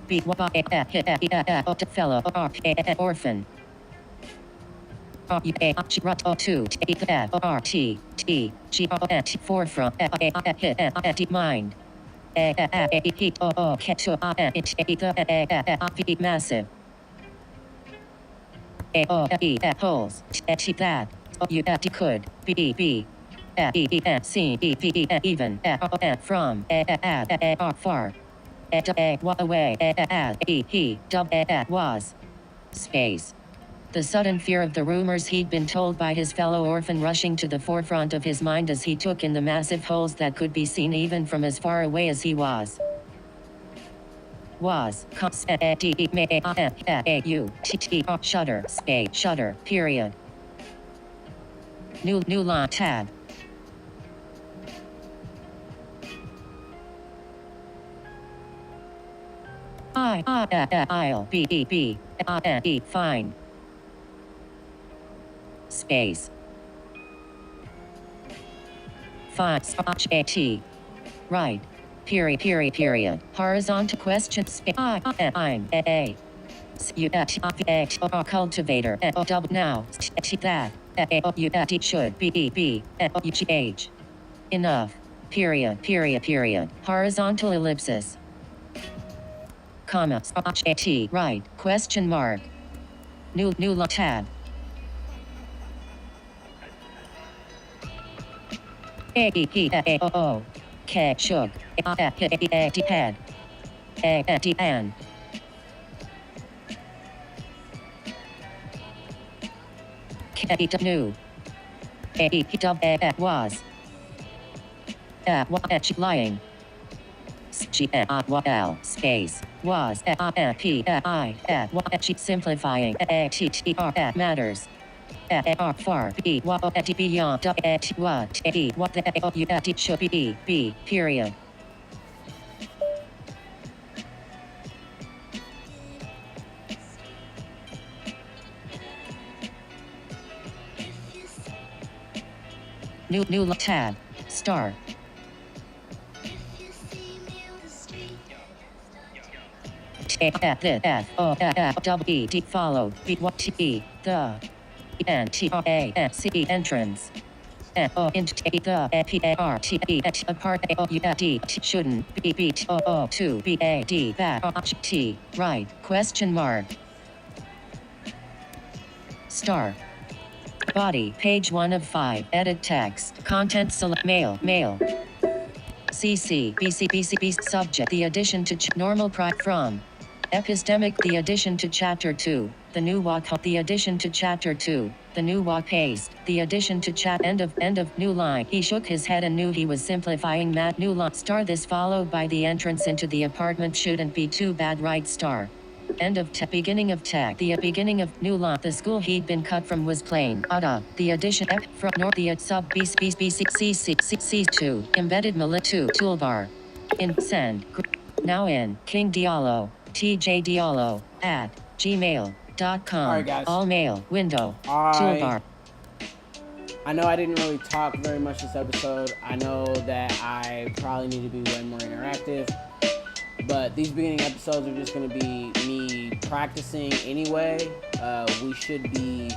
Fellow. Orphan. Forefront. Mind. Massive. Holes. That. You could. Be. See. Even. From. Far. Away. He. Was. Space. The sudden fear of the rumors he'd been told by his fellow orphan rushing to the forefront of his mind as he took in the massive holes that could be seen even from as far away as he was. Shutter. Space. Shutter. Period. New line tab. I'll be fine. Space. Fine. Right. Period. Horizontal question. I'm a. Cultivator. Now. That. Should be. Age. Enough. Period. Horizontal ellipsis. Comma. Right. Question mark. New tab. Shug. Head. And. New. Was. Lying. L space was simplifying matters far beyond what should be period. New tab star. Followed the entrance. Shouldn't be to be back T right question mark star body page 1 of 5 edit text content select mail BC subject the addition to normal from epistemic the addition to chapter 2 the new walk the addition to chapter 2 the new walk paste the addition to chat end of new line he shook his head and knew he was simplifying Matt new line star this followed by the entrance into the apartment shouldn't be too bad right star end of beginning of tech the beginning of new line the school he'd been cut from was plain the addition from north the sub C2 embedded millet 2 toolbar in send now in King Diallo TJ Diallo at gmail.com. Alright, guys. All mail window toolbar. I know I didn't really talk very much this episode. I know that I probably need to be way more interactive. But these beginning episodes are just going to be me practicing anyway. We should be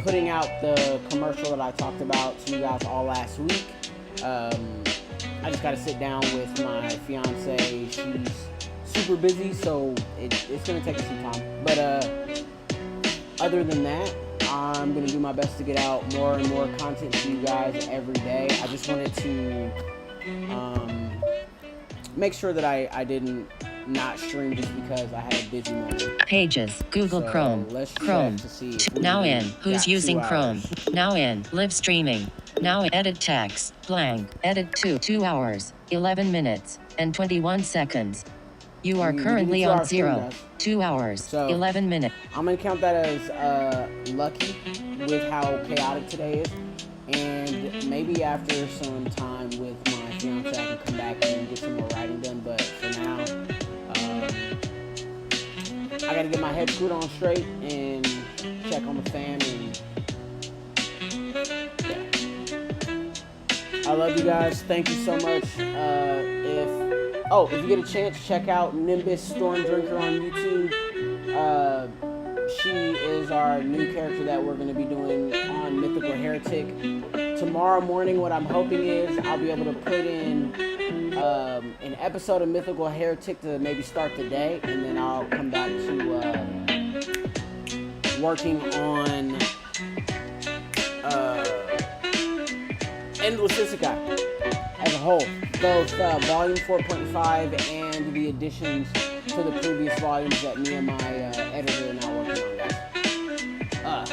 putting out the commercial that I talked about to you guys all last week. I just got to sit down with my fiance. She's super busy, so it's going to take us some time. But other than that, I'm going to do my best to get out more and more content to you guys every day. I just wanted to make sure that I didn't not stream just because I had a busy morning. Pages, Google So, Chrome, let's check Chrome. to see if we Now in, who's got 2 using Chrome? hours. Now in, live streaming. Now edit text, blank, edit 2 hours, 11 minutes, and 21 seconds. You are We currently did 2 on hours stream, 0, guys. 2 hours, So- 11 minutes. I'm going to count that as lucky with how chaotic today is. And maybe after some time with my fiance, I can come back and get some more writing done. But for now, I got to get my head screwed on straight and check on the fam. And yeah. I love you guys. Thank you so much. If you get a chance, check out Nimbus Storm Drinker on YouTube. She is our new character that we're going to be doing on Mythical Heretic. Tomorrow morning, what I'm hoping is I'll be able to put in an episode of Mythical Heretic to maybe start the day, and then I'll come back to working on Endless Isekai as a whole. Both volume 4.5 and the additions to the previous volumes that me and my editor are now working on, guys.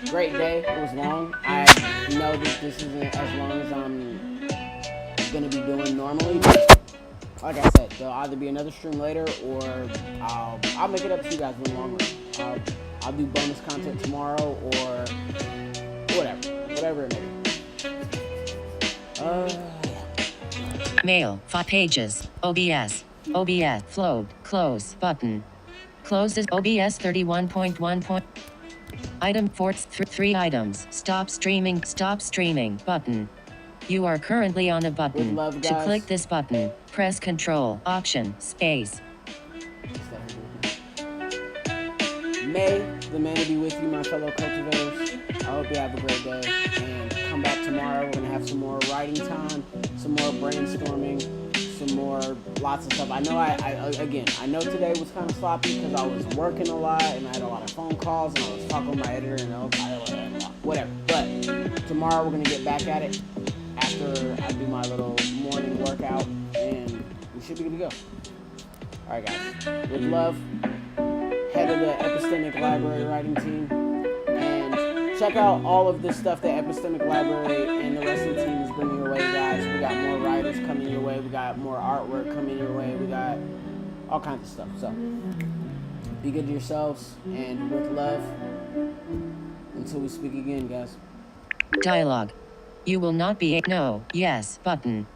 Great day. It was long. I know that this isn't as long as I'm going to be doing normally, but like I said, there'll either be another stream later or I'll make it up to you guys in the long run. I'll do bonus content tomorrow or whatever it may be. Mail, 5 pages, OBS, float, close, button. Closes OBS 31.1. Item 4, 3 items, stop streaming, button. You are currently on a button. With love, To guys. click this button, press Control, Option, Space. May the man be with you, my fellow cultivators. I hope you have a great day and come back tomorrow. We're gonna have some more writing time, some more brainstorming, some more lots of stuff. I know I know today was kind of sloppy because I was working a lot and I had a lot of phone calls and I was talking with my editor and whatever. But tomorrow we're gonna get back at it after I do my little morning workout and we should be good to go. All right, guys. With love. Head of the Epistemic Library writing team, and check out all of the stuff that Epistemic Library and the rest of the team is bringing your way, guys. We got more writers coming your way, we got more artwork coming your way, we got all kinds of stuff. So be good to yourselves, and with love, until we speak again, guys. Dialogue. You will not be a no, yes button.